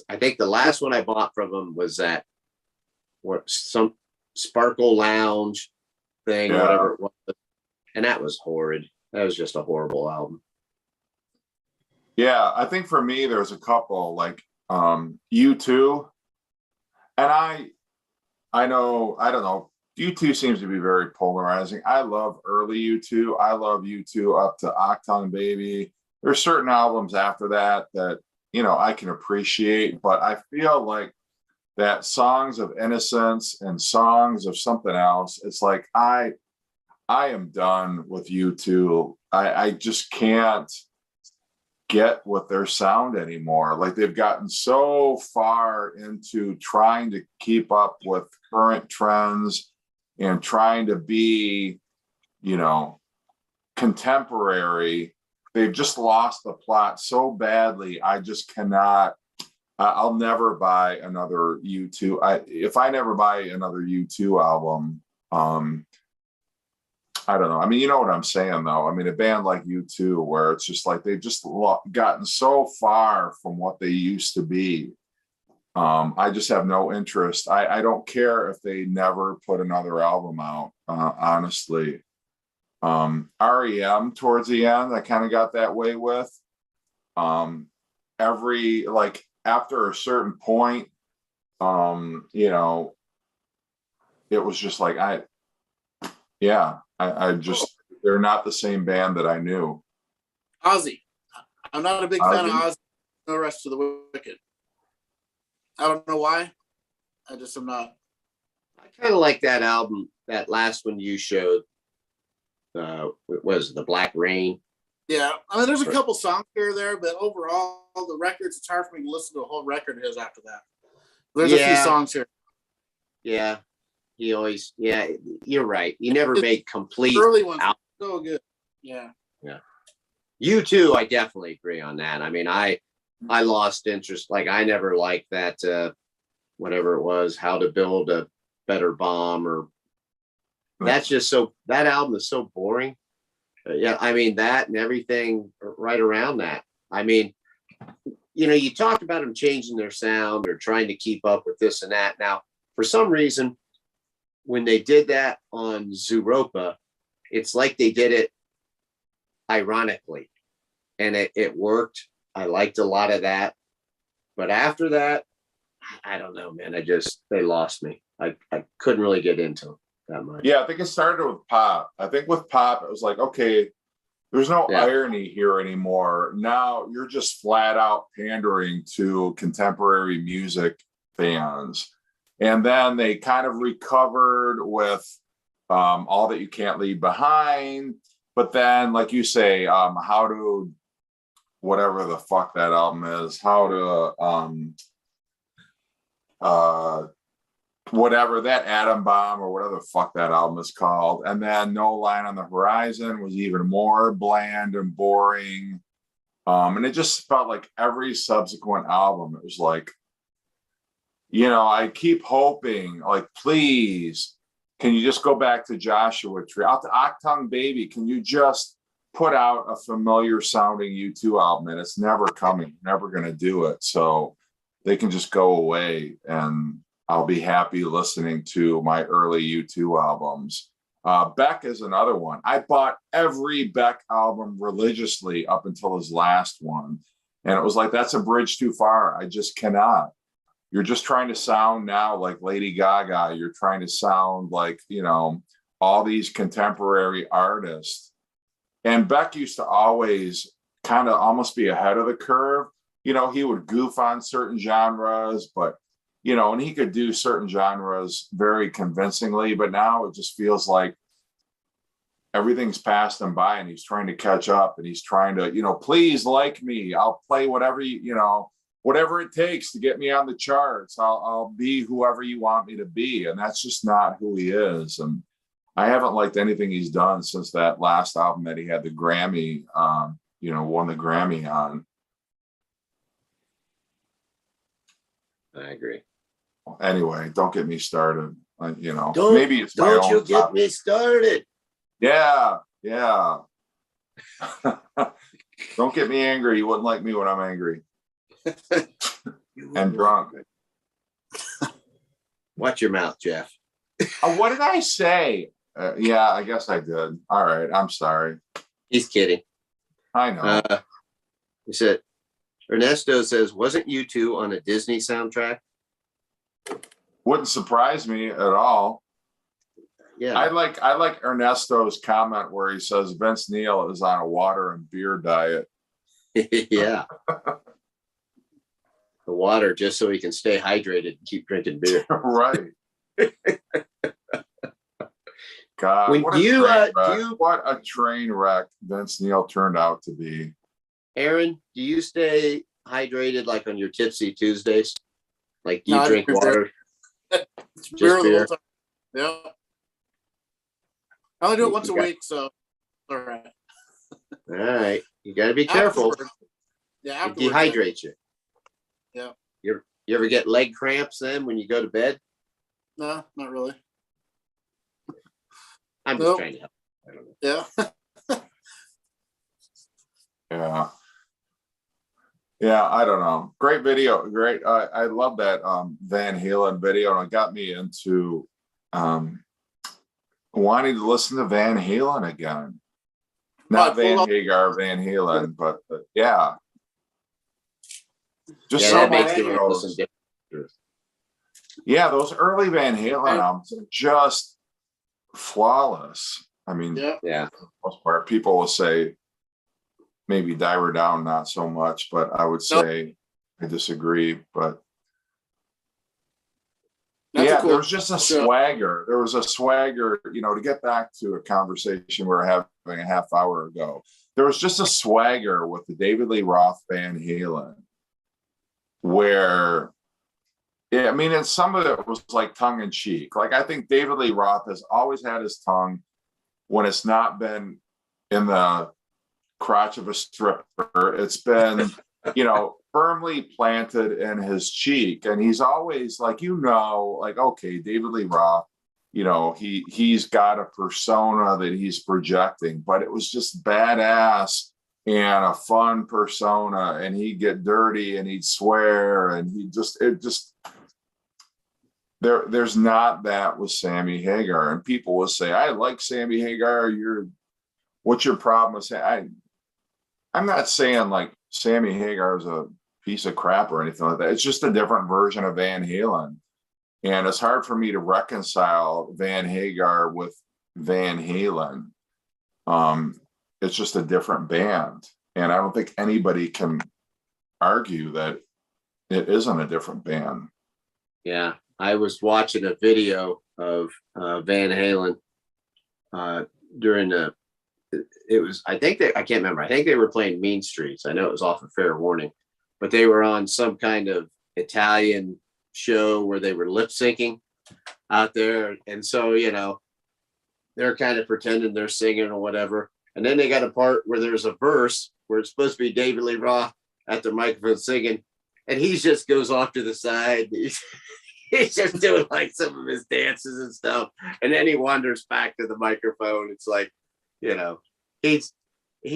I think the last one I bought from them was that some Sparkle Lounge thing, whatever it was. And that was horrid. That was just a horrible album. Yeah, I think for me, there's a couple like U2. And I know, I don't know, U2 seems to be very polarizing. I love early U2. I love U2 up to Octane Baby. There's certain albums after that, you know, I can appreciate, but I feel like that Songs of Innocence and Songs of something else, it's like I am done with U2. I just can't get with their sound anymore. Like they've gotten so far into trying to keep up with current trends and trying to be, you know, contemporary. They've just lost the plot so badly. I just cannot. I'll never buy another U2. If I never buy another U2 album, I don't know. I mean, you know what I'm saying, though. I mean, a band like U2, where it's just like they've just gotten so far from what they used to be. I just have no interest. I don't care if they never put another album out, honestly. REM towards the end, I kind of got that way with. After a certain point, you know, it was just like they're not the same band that I knew. Ozzy. I'm not a big fan of Ozzy. No Rest to the Wicked. I don't know why. I just am not. I kind of like that album, that last one you showed. Was the Black Rain? Yeah, I mean, there's a couple songs here or there, but overall, the records, it's hard for me to listen to a whole record of his after that. There's a few songs here. Yeah, you're right. He never made complete. Early ones so good. Yeah. U2, I definitely agree on that. I mean, I lost interest. Like I never liked that whatever it was, How to Build a Better Bomb, or that's just that album is so boring. Yeah, I mean, that and everything right around that. I mean, you know, you talk about them changing their sound or trying to keep up with this and that. Now, for some reason, when they did that on Zooropa, it's like they did it ironically, and it worked. I liked a lot of that. But after that, I don't know, man. They lost me. I couldn't really get into them that much. Yeah, I think it started with pop. I think with pop, it was like, okay, there's no irony here anymore. Now you're just flat out pandering to contemporary music fans. And then they kind of recovered with All That You Can't Leave Behind. But then, like you say, how to, whatever the fuck that album is, how to, whatever, that Atom Bomb or whatever the fuck that album is called. And then No Line on the Horizon was even more bland and boring. And it just felt like every subsequent album, it was like, I keep hoping, like, please, can you just go back to Joshua Tree? Out to Octung Baby, can you just put out a familiar sounding U2 album? And it's never coming, never going to do it. So they can just go away and I'll be happy listening to my early U2 albums. Beck is another one. I bought every Beck album religiously up until his last one. And it was like, that's a bridge too far. I just cannot. You're just trying to sound now like Lady Gaga. You're trying to sound like, all these contemporary artists. And Beck used to always kind of almost be ahead of the curve. He would goof on certain genres, but and he could do certain genres very convincingly, but now it just feels like everything's passed him by and he's trying to catch up and he's trying to, please like me. I'll play whatever whatever it takes to get me on the charts. I'll be whoever you want me to be. And that's just not who he is. And I haven't liked anything he's done since that last album that he had the Grammy, won the Grammy on. I agree. Anyway, don't get me started. Maybe it's my own. Don't you get topic. Me started? Yeah. Don't get me angry. You wouldn't like me when I'm angry and drunk. Watch your mouth, Jeff. What did I say? Yeah, I guess I did. All right, I'm sorry. He's kidding. I know. He said, Ernesto says, wasn't U2 on a Disney soundtrack? Wouldn't surprise me at all. Yeah. I like Ernesto's comment where he says Vince Neil is on a water and beer diet. Yeah. The water just so he can stay hydrated and keep drinking beer. Right. God, when what a train wreck Vince Neil turned out to be. Aaron, do you stay hydrated like on your Tipsy Tuesdays? Like, do you drink water? Just beer. Yeah. I only do it once a week, so all right. All right. You got to be careful. Yeah, it dehydrates you. Yeah. You ever get leg cramps then when you go to bed? No, not really. I'm just trying to help. I don't know. Yeah. Yeah. Yeah, I don't know. Great video. Great. I love that Van Halen video, and it got me into wanting to listen to Van Halen again. Not Van Hagar, Van Halen, but yeah. Just so many of those. Yeah, those early Van Halen albums are just flawless. I mean, yeah. For the most part, people will say maybe Diver Down not so much, but I would say I disagree. But there was just a swagger. There was a swagger, to get back to a conversation we were having a half hour ago. There was just a swagger with the David Lee Roth Van Halen where, and some of it was like tongue in cheek. Like, I think David Lee Roth has always had his tongue when it's not been in the crotch of a stripper. It's been, firmly planted in his cheek. And he's always like, okay, David Lee Roth, he's got a persona that he's projecting, but it was just badass and a fun persona, and he'd get dirty and he'd swear, and there's not that with Sammy Hagar. And people will say, I like Sammy Hagar. What's your problem with Sammy? I'm not saying like Sammy Hagar is a piece of crap or anything like that. It's just a different version of Van Halen. And it's hard for me to reconcile Van Hagar with Van Halen. It's just a different band. And I don't think anybody can argue that it isn't a different band. Yeah. I was watching a video of Van Halen during I can't remember. I think they were playing Mean Streets. I know it was off of Fair Warning, but they were on some kind of Italian show where they were lip syncing out there. And so, you know, they're kind of pretending they're singing or whatever. And then they got a part where there's a verse where it's supposed to be David Lee Roth at the microphone singing. And he just goes off to the side. He's just doing like some of his dances and stuff. And then he wanders back to the microphone. It's like, you know, he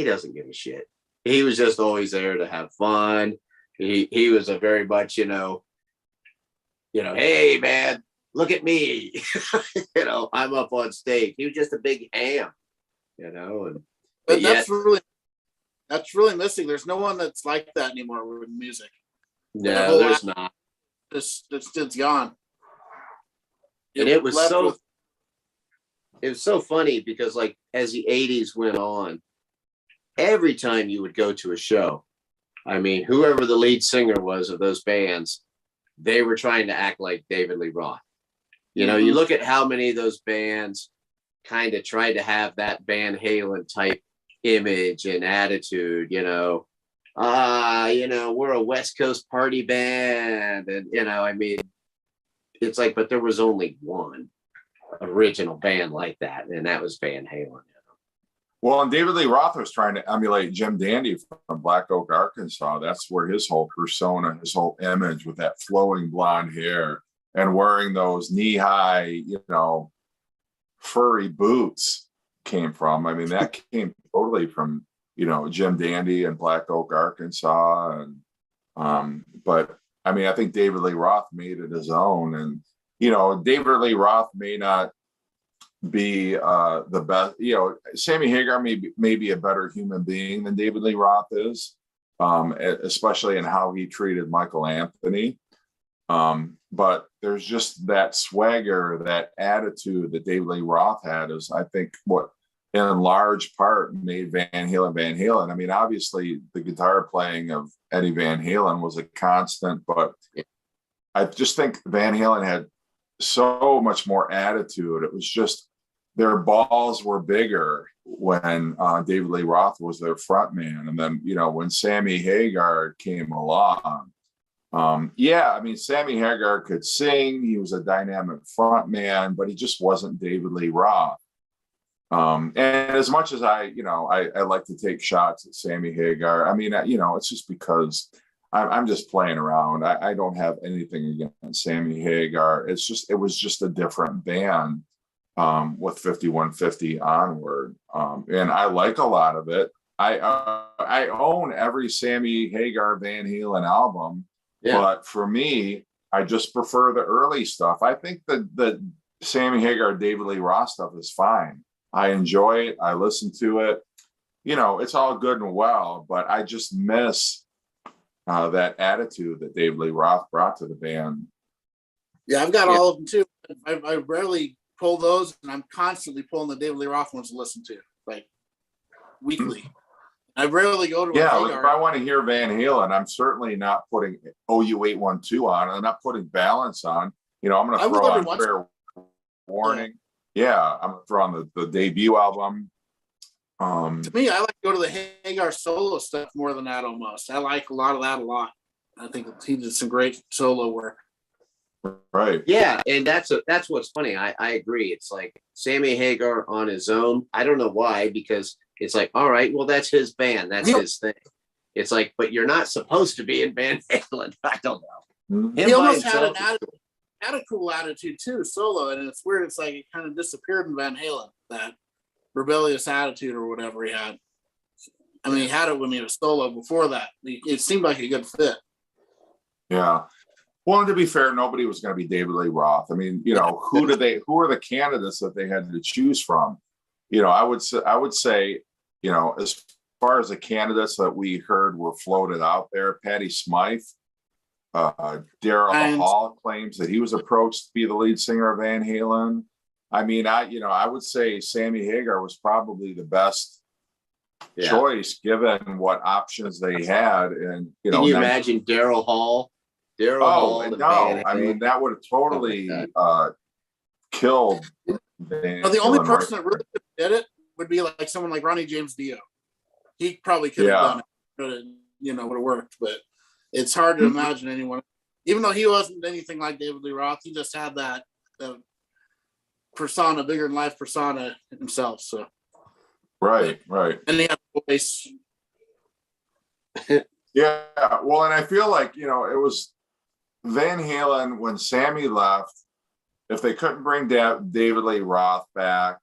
doesn't give a shit. He was just always there to have fun. He was a very much, you know, hey man, look at me. You know, I'm up on stage. He was just a big ham, you know, and but that's really missing. There's no one that's like that anymore with music. No, there's not. It's gone. And it was so funny because like as the 80s went on, every time you would go to a show, I mean, whoever the lead singer was of those bands, they were trying to act like David Lee Roth. You know, you look at how many of those bands kind of tried to have that Van Halen type image and attitude, you know, we're a West Coast party band. And, you know, I mean, it's like, but there was only one original band like that, and that was Van Halen. You know? Well, and David Lee Roth was trying to emulate Jim Dandy from Black Oak, Arkansas. That's where his whole persona, his whole image with that flowing blonde hair and wearing those knee-high, you know, furry boots came from. I mean, that came totally from, you know, Jim Dandy and Black Oak, Arkansas. And but I mean, I think David Lee Roth made it his own. And, you know, David Lee Roth may not be the best, you know, Sammy Hagar may be a better human being than David Lee Roth is, especially in how he treated Michael Anthony. But there's just that swagger, that attitude that David Lee Roth had is, I think, what in large part made Van Halen. I mean, obviously the guitar playing of Eddie Van Halen was a constant, but I just think Van Halen had so much more attitude. It was just their balls were bigger when David Lee Roth was their front man. And then, you know, when Sammy Hagar came along, I mean, Sammy Hagar could sing. He was a dynamic front man, but he just wasn't David Lee Roth. And as much as I like to take shots at Sammy Hagar, I mean, you know, it's just because I'm just playing around. I don't have anything against Sammy Hagar. It was just a different band with 5150 onward. And I like a lot of it. I own every Sammy Hagar Van Halen album, but for me, I just prefer the early stuff. I think the Sammy Hagar, David Lee Roth stuff is fine. I enjoy it. I listen to it. You know, it's all good and well, but I just miss that attitude that David Lee Roth brought to the band. Yeah, I've got all of them too. I rarely pull those, and I'm constantly pulling the David Lee Roth ones to listen to, like weekly. I rarely go to like if I want to hear Van Halen, I'm certainly not putting OU812 on. I'm not putting Balance on. You know, I'm going to throw on Fair Warning. Yeah, I'm going to throw on the debut album. To me, I like to go to the Hagar solo stuff more than that almost. I like a lot of that a lot. I think he did some great solo work. Right. Yeah, and that's what's funny. I agree. It's like Sammy Hagar on his own. I don't know why, because it's like, all right, well, that's his band. That's his thing. It's like, but you're not supposed to be in Van Halen. I don't know. He almost had a cool attitude too, solo, and it's weird. It's like it kind of disappeared in Van Halen, that rebellious attitude or whatever he had. I mean, he had it when he was solo. Before that, it seemed like a good fit. Yeah. Well, and to be fair, nobody was going to be David Lee Roth. I mean, you know, who are the candidates that they had to choose from? You know, I would say, you know, as far as the candidates that we heard were floated out there, Patty Smythe, Daryl Hall claims that he was approached to be the lead singer of Van Halen. I mean, I would say Sammy Hagar was probably the best choice given what options they had. And, you know, can you imagine Daryl Hall? No, I mean, that would have totally killed. The only person that really did it would be like someone like Ronnie James Dio. He probably could have done it, you know, would have worked, but it's hard to imagine anyone. even though he wasn't anything like David Lee Roth, he just had that persona, bigger than life persona himself. So Right. and he had a voice. Yeah. Well, and I feel like, it was Van Halen when Sammy left. If they couldn't bring David Lee Roth back,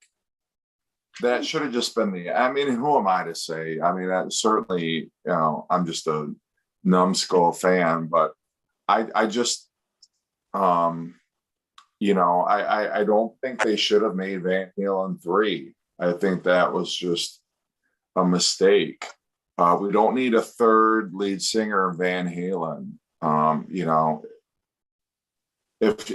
that should have just been I mean, who am I to say? I mean, that certainly, I'm just a numbskull fan, but I just, I don't think they should have made Van Halen 3. I think that was just a mistake. We don't need a third lead singer of Van Halen. If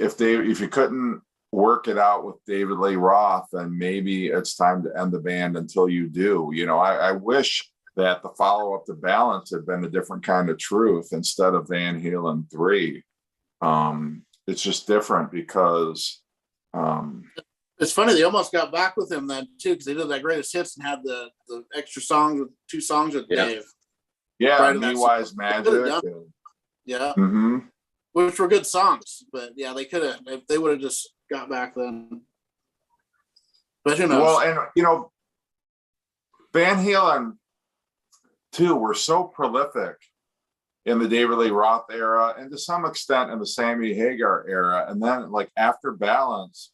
you couldn't work it out with David Lee Roth, then maybe it's time to end the band until you do. I wish that the follow-up to Balance had been a different kind of truth instead of Van Halen 3. It's just different because it's funny, they almost got back with him then too, because they did that greatest hits and had the extra songs with 2 songs with Dave. Yeah, right, Me-Wise Magic. Yeah. Mm-hmm. Which were good songs, but yeah, they could have, if they would have just got back then. But who knows? Well, and Van Halen too were so prolific in the David Lee Roth era, and to some extent in the Sammy Hagar era, and then like after Balance,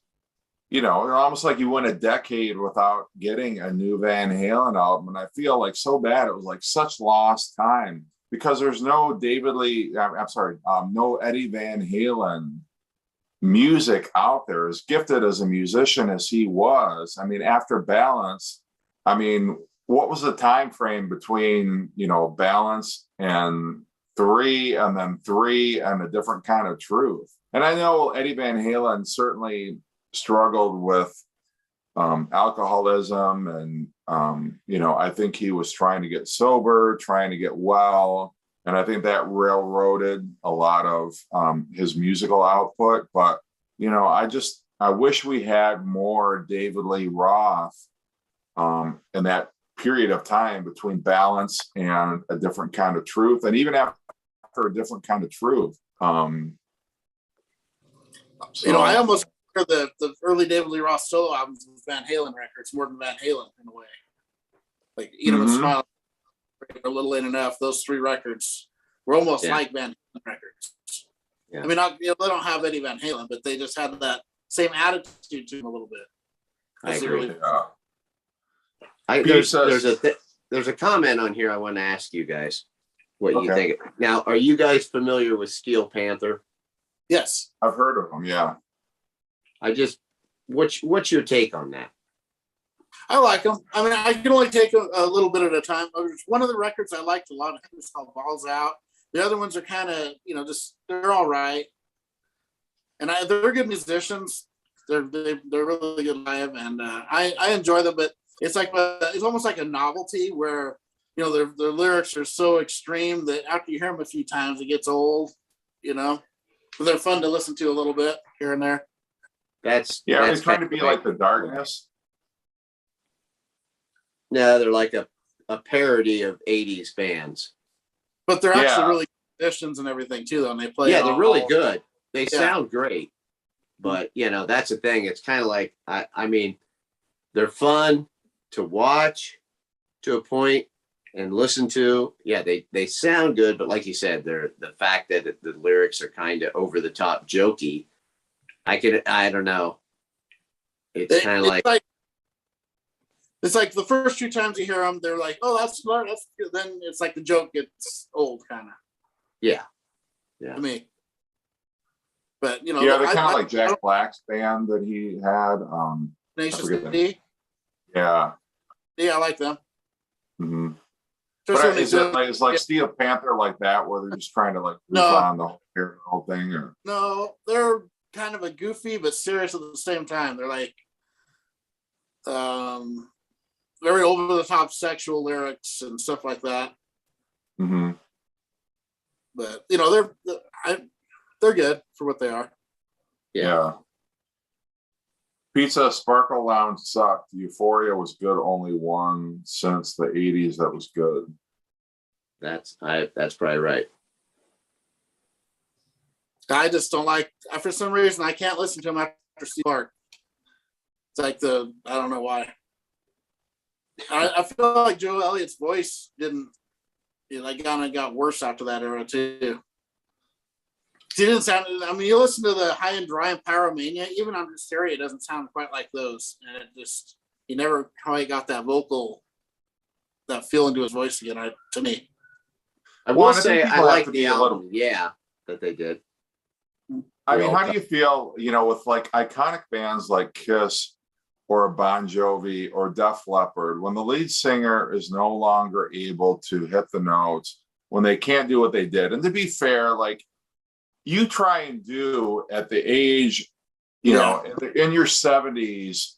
almost like you went a decade without getting a new Van Halen album, and I feel like so bad. It was like such lost time because there's no no Eddie Van Halen music out there. As gifted as a musician as he was, I mean, after Balance, I mean, what was the time frame between Balance and 3, and then 3 and A Different Kind of Truth? And I know Eddie Van Halen certainly struggled with alcoholism, and I think he was trying to get sober, trying to get well, and I think that railroaded a lot of his musical output. But I wish we had more David Lee Roth in that period of time between Balance and A Different Kind of Truth, and even after A Different Kind of Truth. I almost the early David Lee Roth solo albums with Van Halen records more than Van Halen in a way. Like with Smile, A Little In Enough, those 3 records were almost like Van Halen records. Yeah. I mean, they don't have Eddie Van Halen, but they just had that same attitude to them a little bit. I agree. There's a comment on here I want to ask you guys what you think. Now, are you guys familiar with Steel Panther? Yes, I've heard of them. Yeah. What's your take on that? I like them. I mean, I can only take a little bit at a time. One of the records I liked a lot, I think it's called Balls Out. The other ones are kind of, they're all right. And they're good musicians. They're really good live, and I enjoy them. But it's almost like a novelty where their lyrics are so extreme that after you hear them a few times, it gets old. But they're fun to listen to a little bit here and there. That's trying to be like the Darkness. No, they're like a parody of 80s bands. But they're actually really good musicians and everything too, though. And they play. Yeah, they're really good. They sound great. But that's the thing. It's kind of like I mean, they're fun to watch to a point and listen to. Yeah, they sound good, but like you said, they're the fact that the lyrics are kind of over the top jokey. I don't know. It's kind of like it's like the first 2 times you hear them, they're like, "Oh, that's smart." That's good. Then it's like the joke gets old, kind of. Yeah. To me. But they're kind of like Jack Black's band that he had. Tenacious D. Yeah. Yeah, I like them. Mm-hmm. But is like Steel Panther like that, where they're just trying to like on the whole thing, or no? They're kind of a goofy but serious at the same time. They're like very over the top sexual lyrics and stuff like that. Mm-hmm. But they're good for what they are. Yeah. Pizza Sparkle Lounge sucked. Euphoria was good. Only one since the 80s that was good. That's probably right. I just don't like. For some reason, I can't listen to him after Steve Clark. It's like I don't know why. I feel like Joe Elliott's voice didn't. Kind of got worse after that era too. He didn't sound. I mean, you listen to the High and Dry and Pyromania, even on stereo, it doesn't sound quite like those. And it just, he never quite got that that feel into his voice again. To me, I will say I like the album. Yeah, that they did. I mean, how do you feel? With like iconic bands like Kiss or Bon Jovi or Def Leppard, when the lead singer is no longer able to hit the notes, when they can't do what they did. And to be fair, like, you try and do at the age, in your 70s,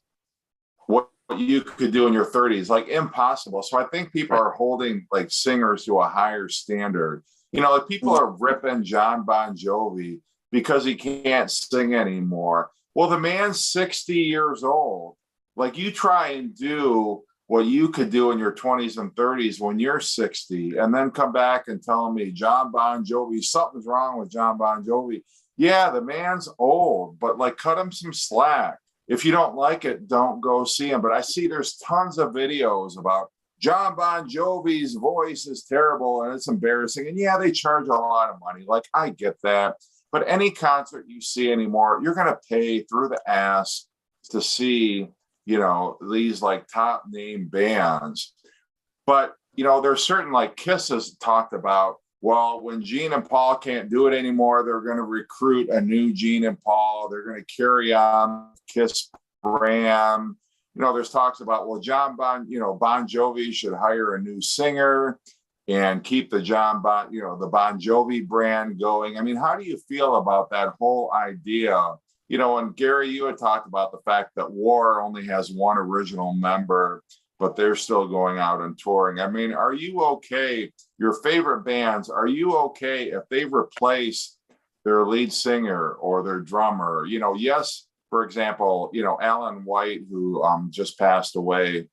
what you could do in your 30s, like impossible. So I think people are holding like singers to a higher standard. Like people are ripping John Bon Jovi because he can't sing anymore. Well, the man's 60 years old. Like, you try and do what you could do in your 20s and 30s when you're 60, and then come back and tell me John Bon Jovi, something's wrong with John Bon Jovi. Yeah, the man's old, but like, cut him some slack. If you don't like it, don't go see him. But I see there's tons of videos about John Bon Jovi's voice is terrible and it's embarrassing. And yeah, they charge a lot of money. Like, I get that. But any concert you see anymore, you're going to pay through the ass to see, these like top name bands. But, there's certain, like, Kiss has talked about, well, when Gene and Paul can't do it anymore, they're going to recruit a new Gene and Paul. They're going to carry on Kiss brand. There's talks about, well, Bon Jovi should hire a new singer and keep the the Bon Jovi brand going. I mean, how do you feel about that whole idea? And Gary, you had talked about the fact that War only has one original member, but they're still going out and touring. I mean, are you okay, your favorite bands, are you okay if they replace their lead singer or their drummer? Yes, for example, Alan White, who just passed away,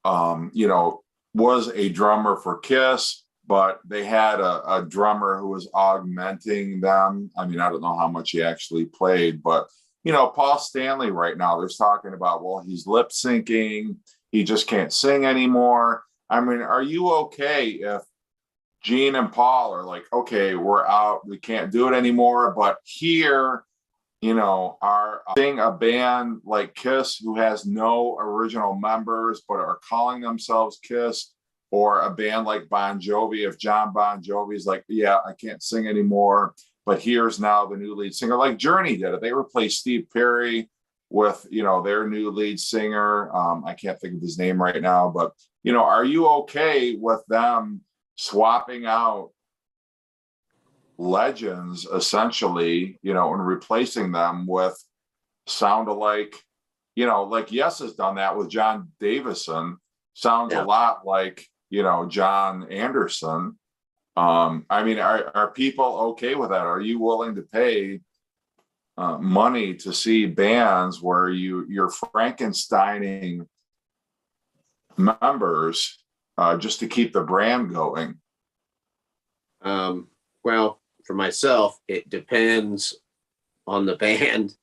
was a drummer for Kiss, but they had a drummer who was augmenting them. I mean, I don't know how much he actually played, but, Paul Stanley right now, there's talking about, well, he's lip syncing. He just can't sing anymore. I mean, are you okay if Gene and Paul are like, okay, we're out, we can't do it anymore, but here, are seeing a band like Kiss who has no original members but are calling themselves Kiss, or a band like Bon Jovi, if John Bon Jovi is like, yeah, I can't sing anymore, but here's now the new lead singer, like Journey did it. They replaced Steve Perry with, their new lead singer. I can't think of his name right now, but, are you okay with them swapping out legends essentially, and replacing them with sound alike, like Yes has done that with John Davison, sounds a lot like, John Anderson. I mean, are people okay with that? Are you willing to pay money to see bands where you're Frankensteining members just to keep the brand going? Well, for myself, it depends on the band,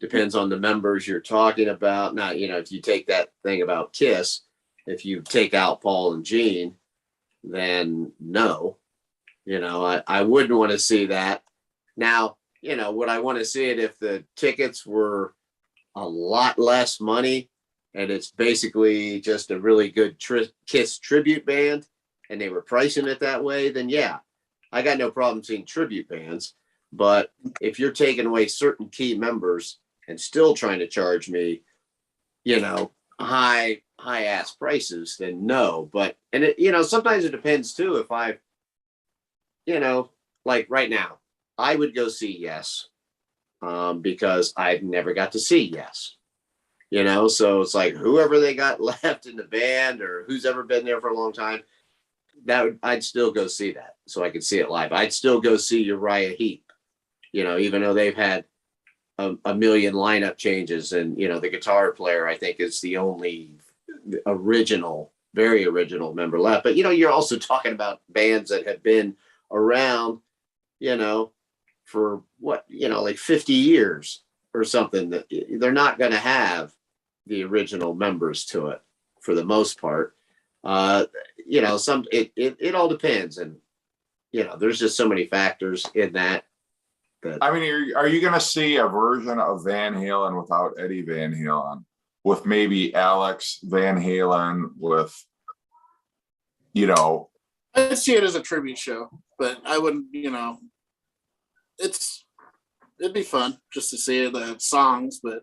depends on the members you're talking about. Now, if you take that thing about Kiss, if you take out Paul and Gene, then no, I wouldn't want to see that. Now, would I want to see it if the tickets were a lot less money and it's basically just a really good Kiss tribute band and they were pricing it that way? Then yeah, I got no problem seeing tribute bands. But if you're taking away certain key members and still trying to charge me, high ass prices, then no. But, and it, sometimes it depends too. If I, like right now, I would go see Yes, because I've never got to see Yes, so it's like whoever they got left in the band or who's ever been there for a long time, I'd still go see that so I could see it live. I'd still go see Uriah Heep, even though they've had a million lineup changes, and the guitar player I think is the only very original member left. But you're also talking about bands that have been around, for what, like 50 years or something, that they're not going to have the original members to it for the most part. It all depends. And, there's just so many factors in that. I mean, are you going to see a version of Van Halen without Eddie Van Halen, with maybe Alex Van Halen, with, I'd see it as a tribute show, but I wouldn't, it'd be fun just to see the songs, but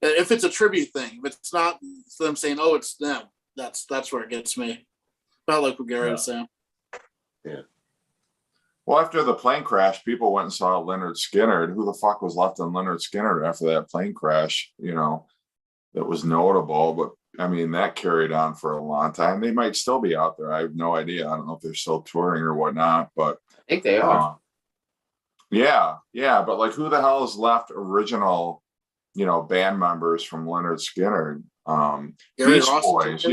if it's a tribute thing, if it's not them saying, oh, it's them, that's where it gets me. About like what Gary was saying. Yeah. Well, after the plane crash, people went and saw Leonard Skinner. Who the fuck was left on Leonard Skinner after that plane crash? That was notable. But I mean, that carried on for a long time. They might still be out there. I have no idea. I don't know if they're still touring or whatnot. But I think they are. Yeah. But like, who the hell is left original, band members from Leonard Skinner? Beach Boys.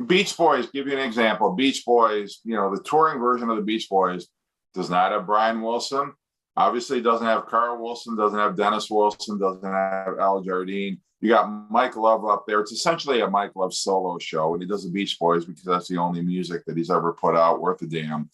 Beach Boys. Give you an example. Beach Boys. The touring version of the Beach Boys does not have Brian Wilson. Obviously, doesn't have Carl Wilson, doesn't have Dennis Wilson, doesn't have Al Jardine. You got Mike Love up there. It's essentially a Mike Love solo show, and he does the Beach Boys because that's the only music that he's ever put out worth a damn.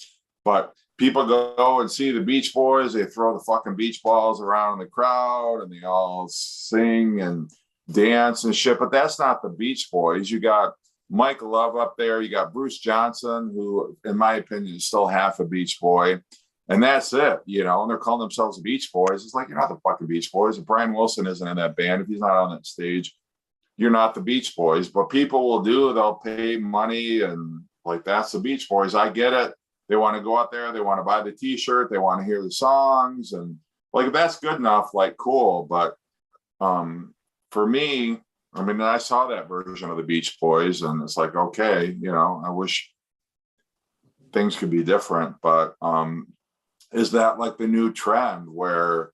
But people go and see the Beach Boys. They throw the fucking beach balls around in the crowd, and they all sing and dance and shit. But that's not the Beach Boys. You got Mike Love up there. You got Bruce Johnson, who, in my opinion, is still half a Beach Boy. And that's it, and they're calling themselves the Beach Boys. It's like, you're not the fucking Beach Boys. If Brian Wilson isn't in that band, if he's not on that stage, you're not the Beach Boys. But people they'll pay money, and like, that's the Beach Boys. I get it. They want to go out there. They want to buy the t-shirt. They want to hear the songs. And like, if that's good enough, like, cool. But for me, I mean, I saw that version of the Beach Boys, and it's like, okay, I wish things could be different. But is that like the new trend where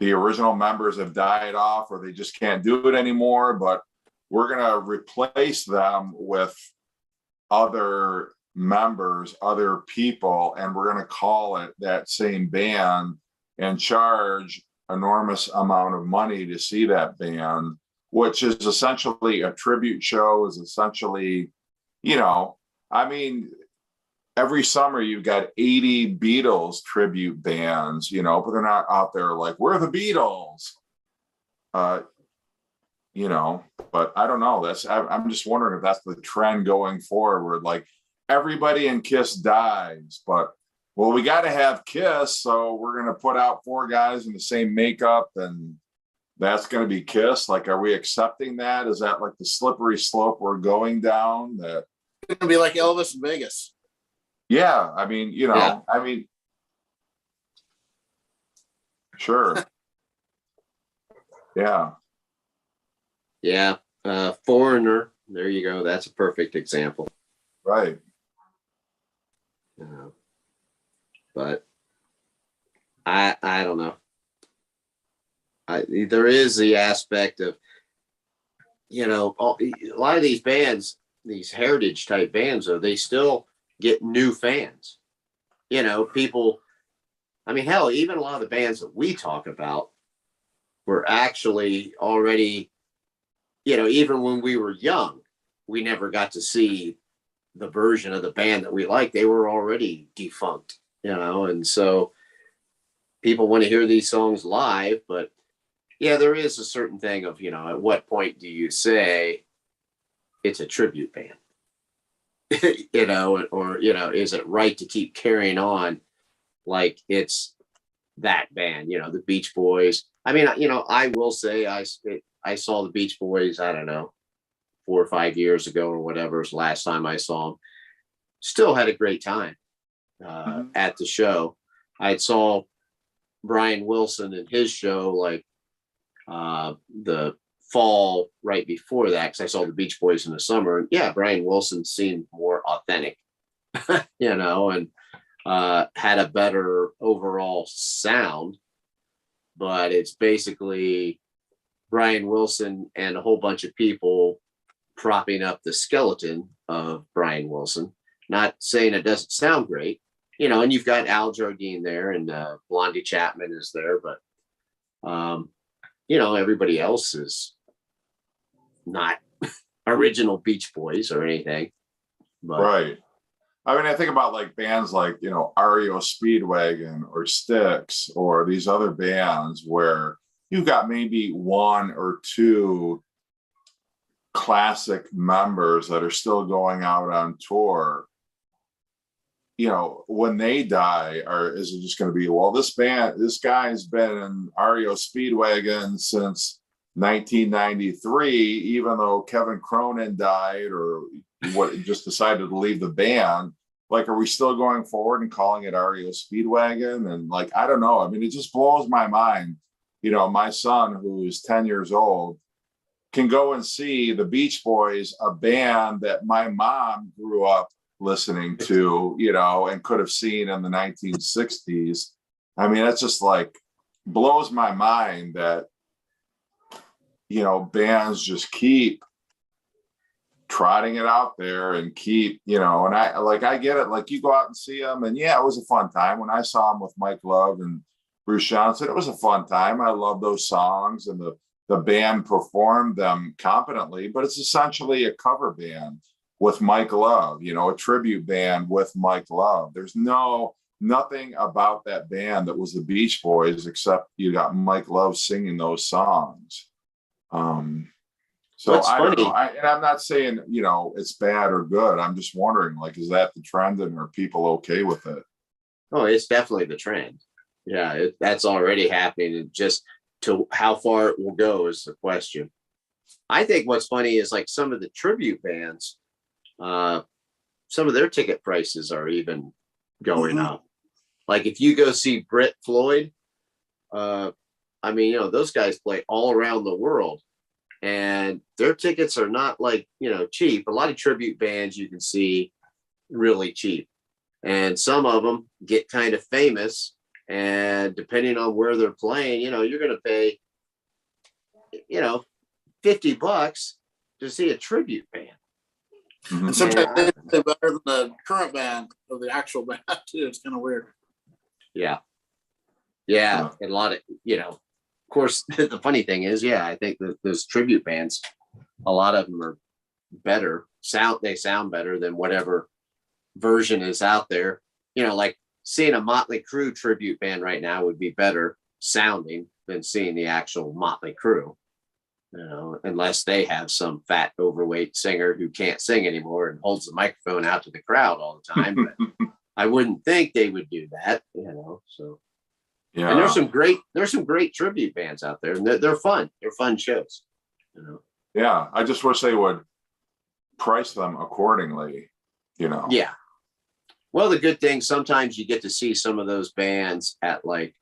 the original members have died off, or they just can't do it anymore, but we're going to replace them with other members, other people, and we're going to call it that same band and charge enormous amount of money to see that band, which is essentially a tribute show, is essentially, I mean, every summer you've got 80 Beatles tribute bands, but they're not out there like, we're the Beatles, but I don't know. I'm just wondering if that's the trend going forward. Like, everybody in Kiss dies, but, well, we got to have Kiss, so we're going to put out 4 guys in the same makeup, and that's going to be Kiss. Like, are we accepting that? Is that like the slippery slope we're going down? That it's going to be like Elvis in Vegas. Yeah, I mean, sure. Yeah. Yeah. Foreigner. There you go. That's a perfect example. Right. But I don't know. There is the aspect of, a lot of these bands, these heritage type bands, though, they still get new fans. People, I mean, hell, even a lot of the bands that we talk about were actually already, even when we were young, we never got to see the version of the band that we liked. They were already defunct, and so people want to hear these songs live. But yeah, there is a certain thing of, at what point do you say it's a tribute band? Or is it right to keep carrying on like it's that band, the Beach Boys? I mean, I will say I saw the Beach Boys, I don't know, 4 or 5 years ago or whatever was the last time I saw them. Still had a great time at the show. I saw Brian Wilson in his show like the fall right before that, because I saw the Beach Boys in the summer, and yeah, Brian Wilson seemed more authentic, and had a better overall sound. But it's basically Brian Wilson and a whole bunch of people propping up the skeleton of Brian Wilson. Not saying it doesn't sound great, you know, and you've got Al Jardine there, and Blondie Chapman is there, but you know, everybody else is not original Beach Boys or anything. But Right. I mean, I think about like bands like, you know, REO Speedwagon or Styx or these other bands where you've got maybe one or two classic members that are still going out on tour. You know, when they die, or is it just going to be, well, this guy's been in REO Speedwagon since 1993, even though Kevin Cronin died or just decided to leave the band. Like, are we still going forward and calling it REO Speedwagon? And like, I don't know. I mean, it just blows my mind. You know, my son, who's 10 years old, can go and see the Beach Boys, a band that my mom grew up listening to, you know, and could have seen in the 1960s. I mean, it's just like blows my mind that, you know, bands just keep trotting it out there and keep, you know, and I get it. Like, you go out and see them, and yeah, it was a fun time. When I saw them with Mike Love and Bruce Johnson, it was a fun time. I love those songs, and the band performed them competently, but it's essentially a cover band with Mike Love, you know, a tribute band with Mike Love. There's nothing about that band that was the Beach Boys except you got Mike Love singing those songs. So What's I don't funny, know. And I'm not saying, you know, it's bad or good. I'm just wondering, like, is that the trend, and are people okay with it? oh, it's definitely the trend. Yeah, that's already happening. And just to how far it will go is the question. I think what's funny is like some of the tribute bands, some of their ticket prices are even going up. Like if you go see Brit Floyd, I mean, you know, those guys play all around the world, and their tickets are not like, you know, cheap. A lot of tribute bands you can see really cheap, and some of them get kind of famous, and depending on where they're playing, you know, you're going to pay, you know, $50 to see a tribute band. Mhm. And sometimes they're better than the current band or the actual band too. It's kind of weird. Yeah. And a lot of, you know, of course, the funny thing is, yeah, I think that those tribute bands, a lot of them are better. They sound better than whatever version is out there. You know, like seeing a Motley Crue tribute band right now would be better sounding than seeing the actual Motley Crue. You know, unless they have some fat, overweight singer who can't sing anymore and holds the microphone out to the crowd all the time. But I wouldn't think they would do that, you know. So, Yeah. and there's some great tribute bands out there, and they're fun. They're fun shows, you know. Yeah, I just wish they would price them accordingly, you know. Yeah. Well, the good thing, sometimes you get to see some of those bands at like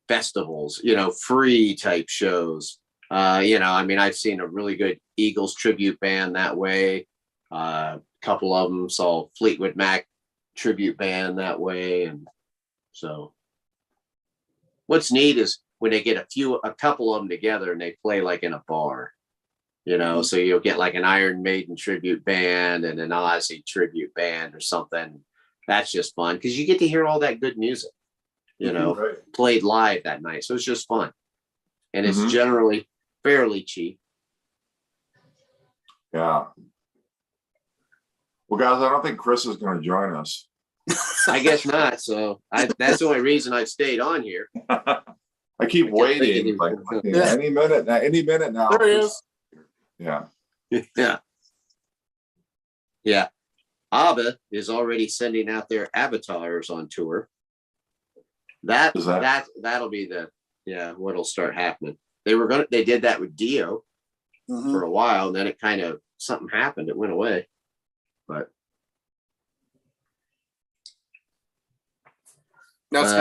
festivals, you know, free type shows. You know, I mean, I've seen a really good Eagles tribute band that way. A couple of them saw Fleetwood Mac tribute band that way. And so what's neat is when they get a couple of them together and they play like in a bar, you know, so you'll get like an Iron Maiden tribute band and an Ozzy tribute band or something. That's just fun because you get to hear all that good music, you know, Right. played live that night. So it's just fun. And it's Mhm. generally fairly cheap. Yeah. Well, guys, I don't think Chris is going to join us. I guess not. So that's the only reason I've stayed on here. I keep waiting, like any minute now. There he is. Yeah. Yeah. Yeah. ABBA is already sending out their avatars on tour. That'll be what'll start happening. They did that with Dio for a while, and then it kind of something happened. It went away. But That's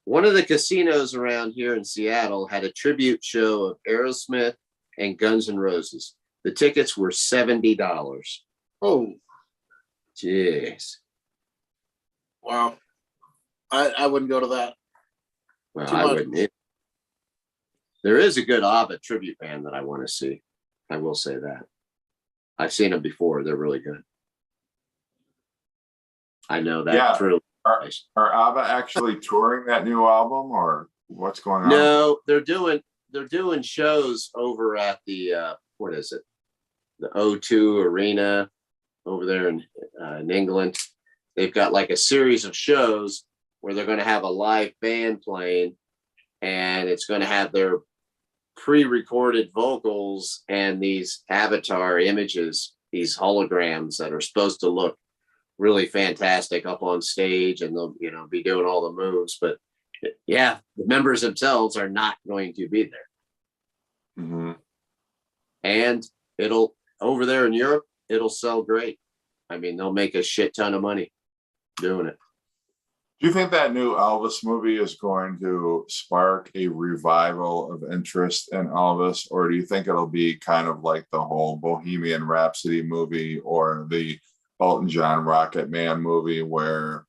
one of the casinos around here in Seattle had a tribute show of Aerosmith and Guns N' Roses. The tickets were $70. Oh, jeez. Wow. I wouldn't go to that. Well, I wouldn't either. There is a good ABBA tribute band that I want to see. I will say that. I've seen them before. They're really good. I know that Yeah. truly. Are ABBA actually touring that new album, or what's going on? No, they're doing shows over at the what is it? The O2 Arena over there in England. They've got like a series of shows where they're going to have a live band playing, and it's going to have their pre-recorded vocals and these avatar images, these holograms that are supposed to look really fantastic up on stage, and they'll be doing all the moves. But yeah, the members themselves are not going to be there. Mm-hmm. And it'll over there in Europe, it'll sell great. I mean, they'll make a shit ton of money doing it. Do you think that new Elvis movie is going to spark a revival of interest in Elvis, or do you think it'll be kind of like the whole Bohemian Rhapsody movie or the Elton John Rocket Man movie, where,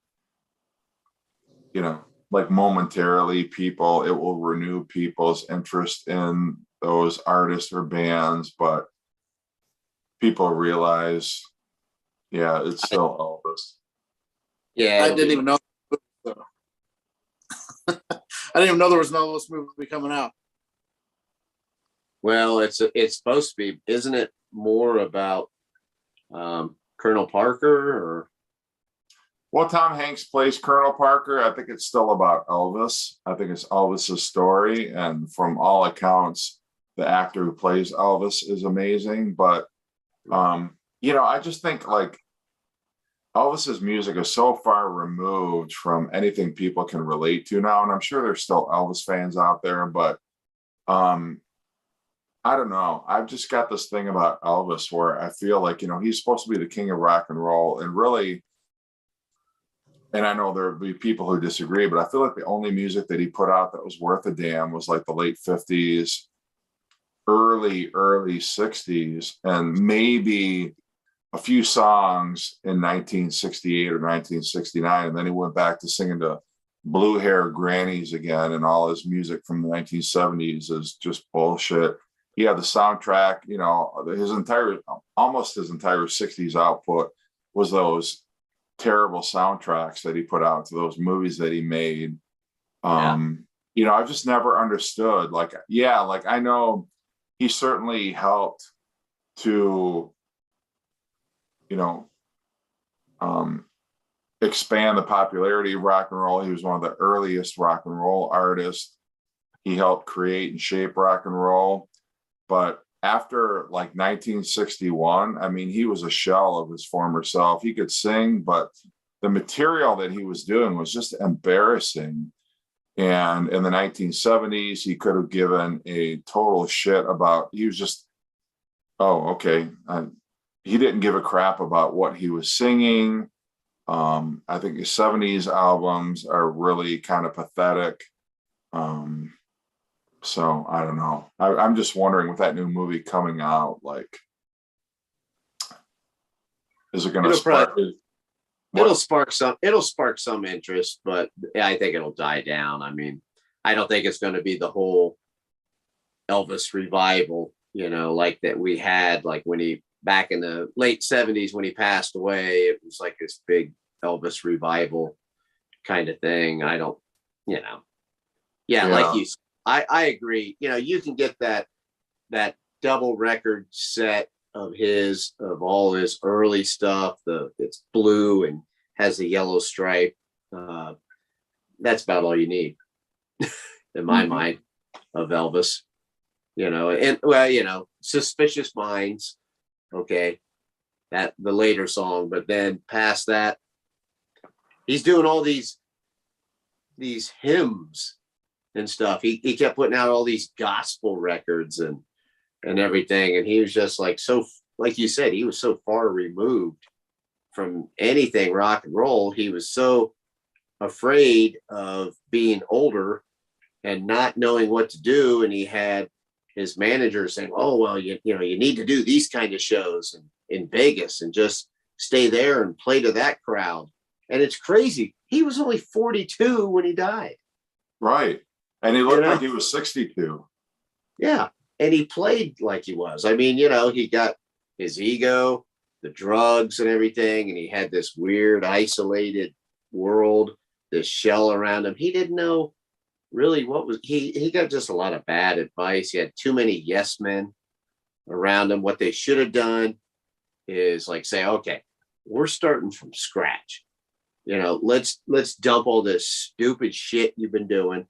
like momentarily it will renew people's interest in those artists or bands, but people realize, yeah, it's still Elvis. Yeah, I didn't even know. I didn't even know there was an Elvis movie coming out. Well, it's supposed to be, isn't it more about Colonel Parker or? Well, Tom Hanks plays Colonel Parker. I think it's still about Elvis. I think it's Elvis's story, and from all accounts, the actor who plays Elvis is amazing. But I just think like Elvis's music is so far removed from anything people can relate to now, and I'm sure there's still Elvis fans out there, but I don't know. I've just got this thing about Elvis where I feel like, he's supposed to be the king of rock and roll, and really, and I know there'll be people who disagree, but I feel like the only music that he put out that was worth a damn was like the late 50s, early 60s, and maybe a few songs in 1968 or 1969. And then he went back to singing to blue hair grannies again, and all his music from the 1970s is just bullshit. He had the soundtrack, almost his entire 60s output was those terrible soundtracks that he put out to those movies that he made. I've just never understood, I know he certainly helped to, expand the popularity of rock and roll. He was one of the earliest rock and roll artists. He helped create and shape rock and roll. But after like 1961, I mean, he was a shell of his former self. He could sing, but the material that he was doing was just embarrassing. And in the 1970s, he could have given a total shit about, he was just, oh, okay. He didn't give a crap about what he was singing. I think his 70s albums are really kind of pathetic. So I don't know. I'm just wondering, with that new movie coming out, like, is it going to spark? It'll spark some interest, but I think it'll die down. I mean, I don't think it's going to be the whole Elvis revival, like that we had, like when he, back in the late 70s when he passed away, it was like this big Elvis revival kind of thing. I don't, like you, I agree. You can get that double record set of all his early stuff. It's blue and has a yellow stripe. That's about all you need in my mind of Elvis, Suspicious Minds. Okay. That the later song, but then past that, he's doing all these hymns and stuff. He kept putting out all these gospel records and everything. And he was just like, so, like you said, he was so far removed from anything rock and roll. He was so afraid of being older and not knowing what to do. And he had his manager saying, oh, well, you need to do these kind of shows in Vegas and just stay there and play to that crowd. And it's crazy. He was only 42 when he died. Right. And he looked like he was 62. Yeah. And he played like he was. I mean, he got his ego. the drugs and everything, and he had this weird isolated world, this shell around him. He didn't know really what was he got just a lot of bad advice. He had too many yes men around him. What they should have done is like say, okay, we're starting from scratch. Let's dump all this stupid shit you've been doing.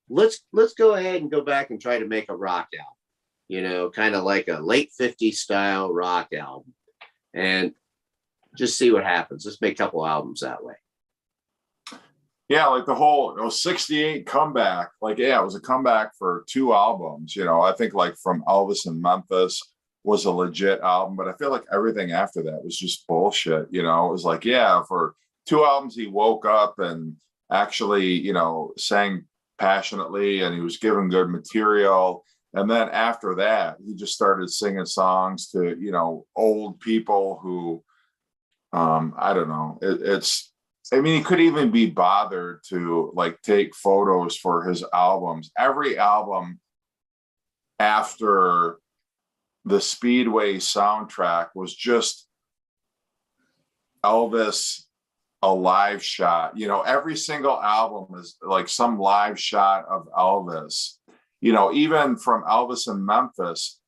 Let's go ahead and go back and try to make a rock album, kind of like a late 50s style rock album, and just see what happens. Let's make a couple albums that way. Yeah, like the whole 68 comeback. Like, yeah, it was a comeback for 2 albums. I think like From Elvis in Memphis was a legit album, but I feel like everything after that was just bullshit. It was like, yeah, for 2 albums he woke up and actually, sang passionately, and he was given good material. And then after that, he just started singing songs to, old people who, I don't know. He couldn't even be bothered to like take photos for his albums. Every album after the Speedway soundtrack was just Elvis, a live shot. Every single album is like some live shot of Elvis. Even From Elvis in Memphis,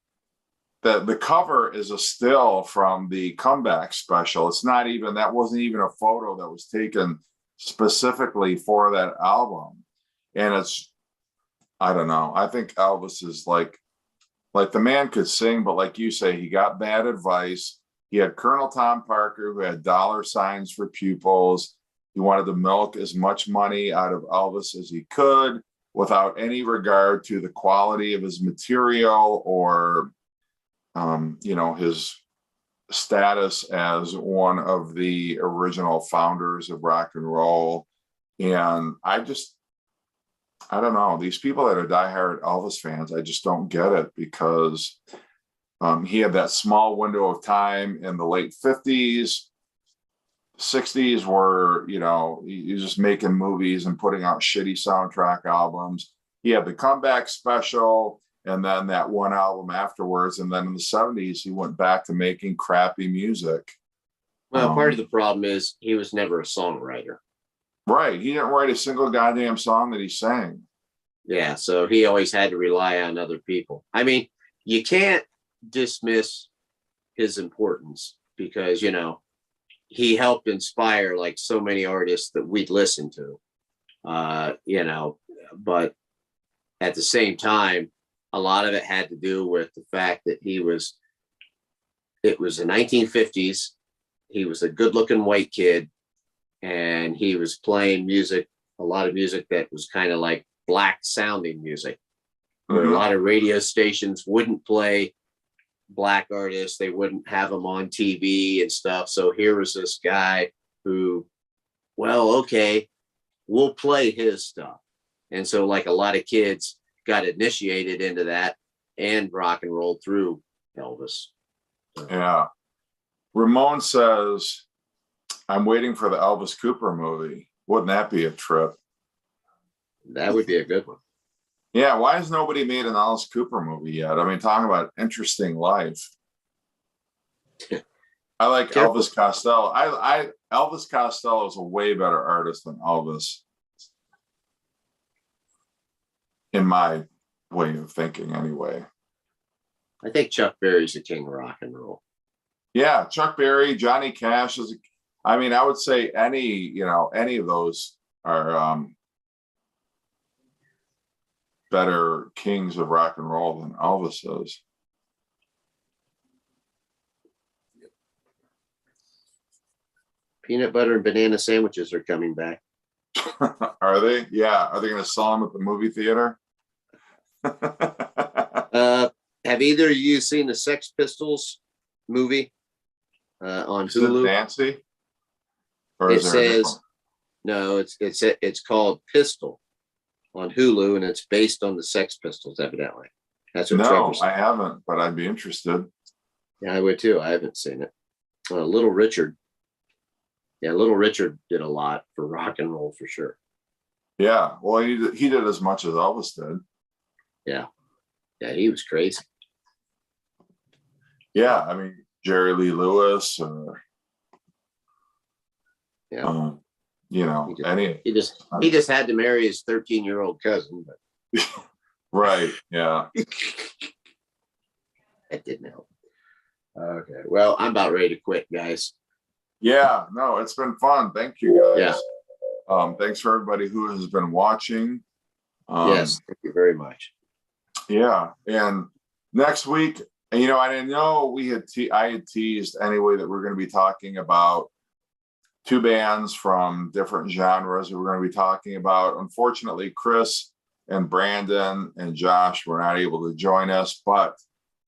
the cover is a still from the comeback special. That wasn't even a photo that was taken specifically for that album. And I don't know. I think Elvis is like the man could sing, but like you say, he got bad advice. He had Colonel Tom Parker, who had dollar signs for pupils. He wanted to milk as much money out of Elvis as he could without any regard to the quality of his material or his status as one of the original founders of rock and roll. And I don't know, these people that are diehard Elvis fans, I just don't get it, because he had that small window of time in the late 50s, 60s, where, he was just making movies and putting out shitty soundtrack albums. He had the comeback special, and then that one album afterwards. And then in the 70s, he went back to making crappy music. Well, part of the problem is he was never a songwriter. Right. He didn't write a single goddamn song that he sang. Yeah. So he always had to rely on other people. I mean, you can't dismiss his importance because, he helped inspire like so many artists that we'd listen to, but at the same time, a lot of it had to do with the fact that it was the 1950s. He was a good looking white kid, and he was playing music, a lot of music that was kind of like black sounding music, where a lot of radio stations wouldn't play black artists. They wouldn't have them on TV and stuff. So here was this guy who, well, okay, we'll play his stuff. And so like a lot of kids got initiated into that and rock and roll through Elvis. Yeah. Ramon says, I'm waiting for the Elvis Cooper movie. Wouldn't that be a trip? That would be a good one. Yeah, why has nobody made an Alice Cooper movie yet? I mean, talking about interesting life. I like Elvis Costello. Elvis Costello is a way better artist than Elvis, in my way of thinking, anyway. I think Chuck Berry's the king of rock and roll. Yeah, Chuck Berry, Johnny Cash is. I would say any of those are better kings of rock and roll than Elvis is. Peanut butter and banana sandwiches are coming back. Are they? Yeah. Are they going to sell them at the movie theater? Have either of you seen the Sex Pistols movie on Hulu? Nancy? Or it says no. It's called Pistol on Hulu, and it's based on the Sex Pistols, evidently. That's what No, I haven't, but I'd be interested. Yeah, I would too. I haven't seen it. Little Richard. Yeah, Little Richard did a lot for rock and roll for sure. Yeah, well, he did as much as Elvis did. Yeah, he was crazy. Yeah, Jerry Lee Lewis or, Yeah. you know, any. He just had to marry his 13-year-old cousin. But Right. Yeah. that didn't help. Okay. Well, I'm about ready to quit, guys. Yeah. No, it's been fun. Thank you, guys. Yeah. Thanks for everybody who has been watching. Yes. Thank you very much. Yeah. And next week, you know, I didn't know I had teased anyway that we're going to be talking about two bands from different genres that we're going to be talking about. Unfortunately, Chris and Brandon and Josh were not able to join us, but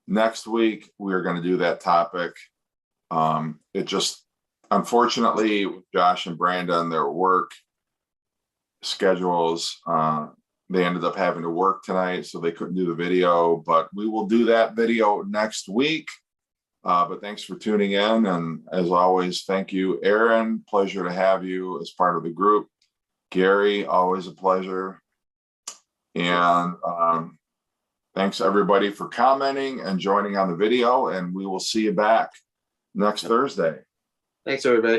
next week we're going to do that topic. It just, unfortunately, Josh and Brandon, their work schedules, they ended up having to work tonight, so they couldn't do the video, but we will do that video next week. But thanks for tuning in. And as always, thank you, Aaron. Pleasure to have you as part of the group. Gary, always a pleasure. And thanks everybody for commenting and joining on the video. And we will see you back next Thursday. Thanks, everybody.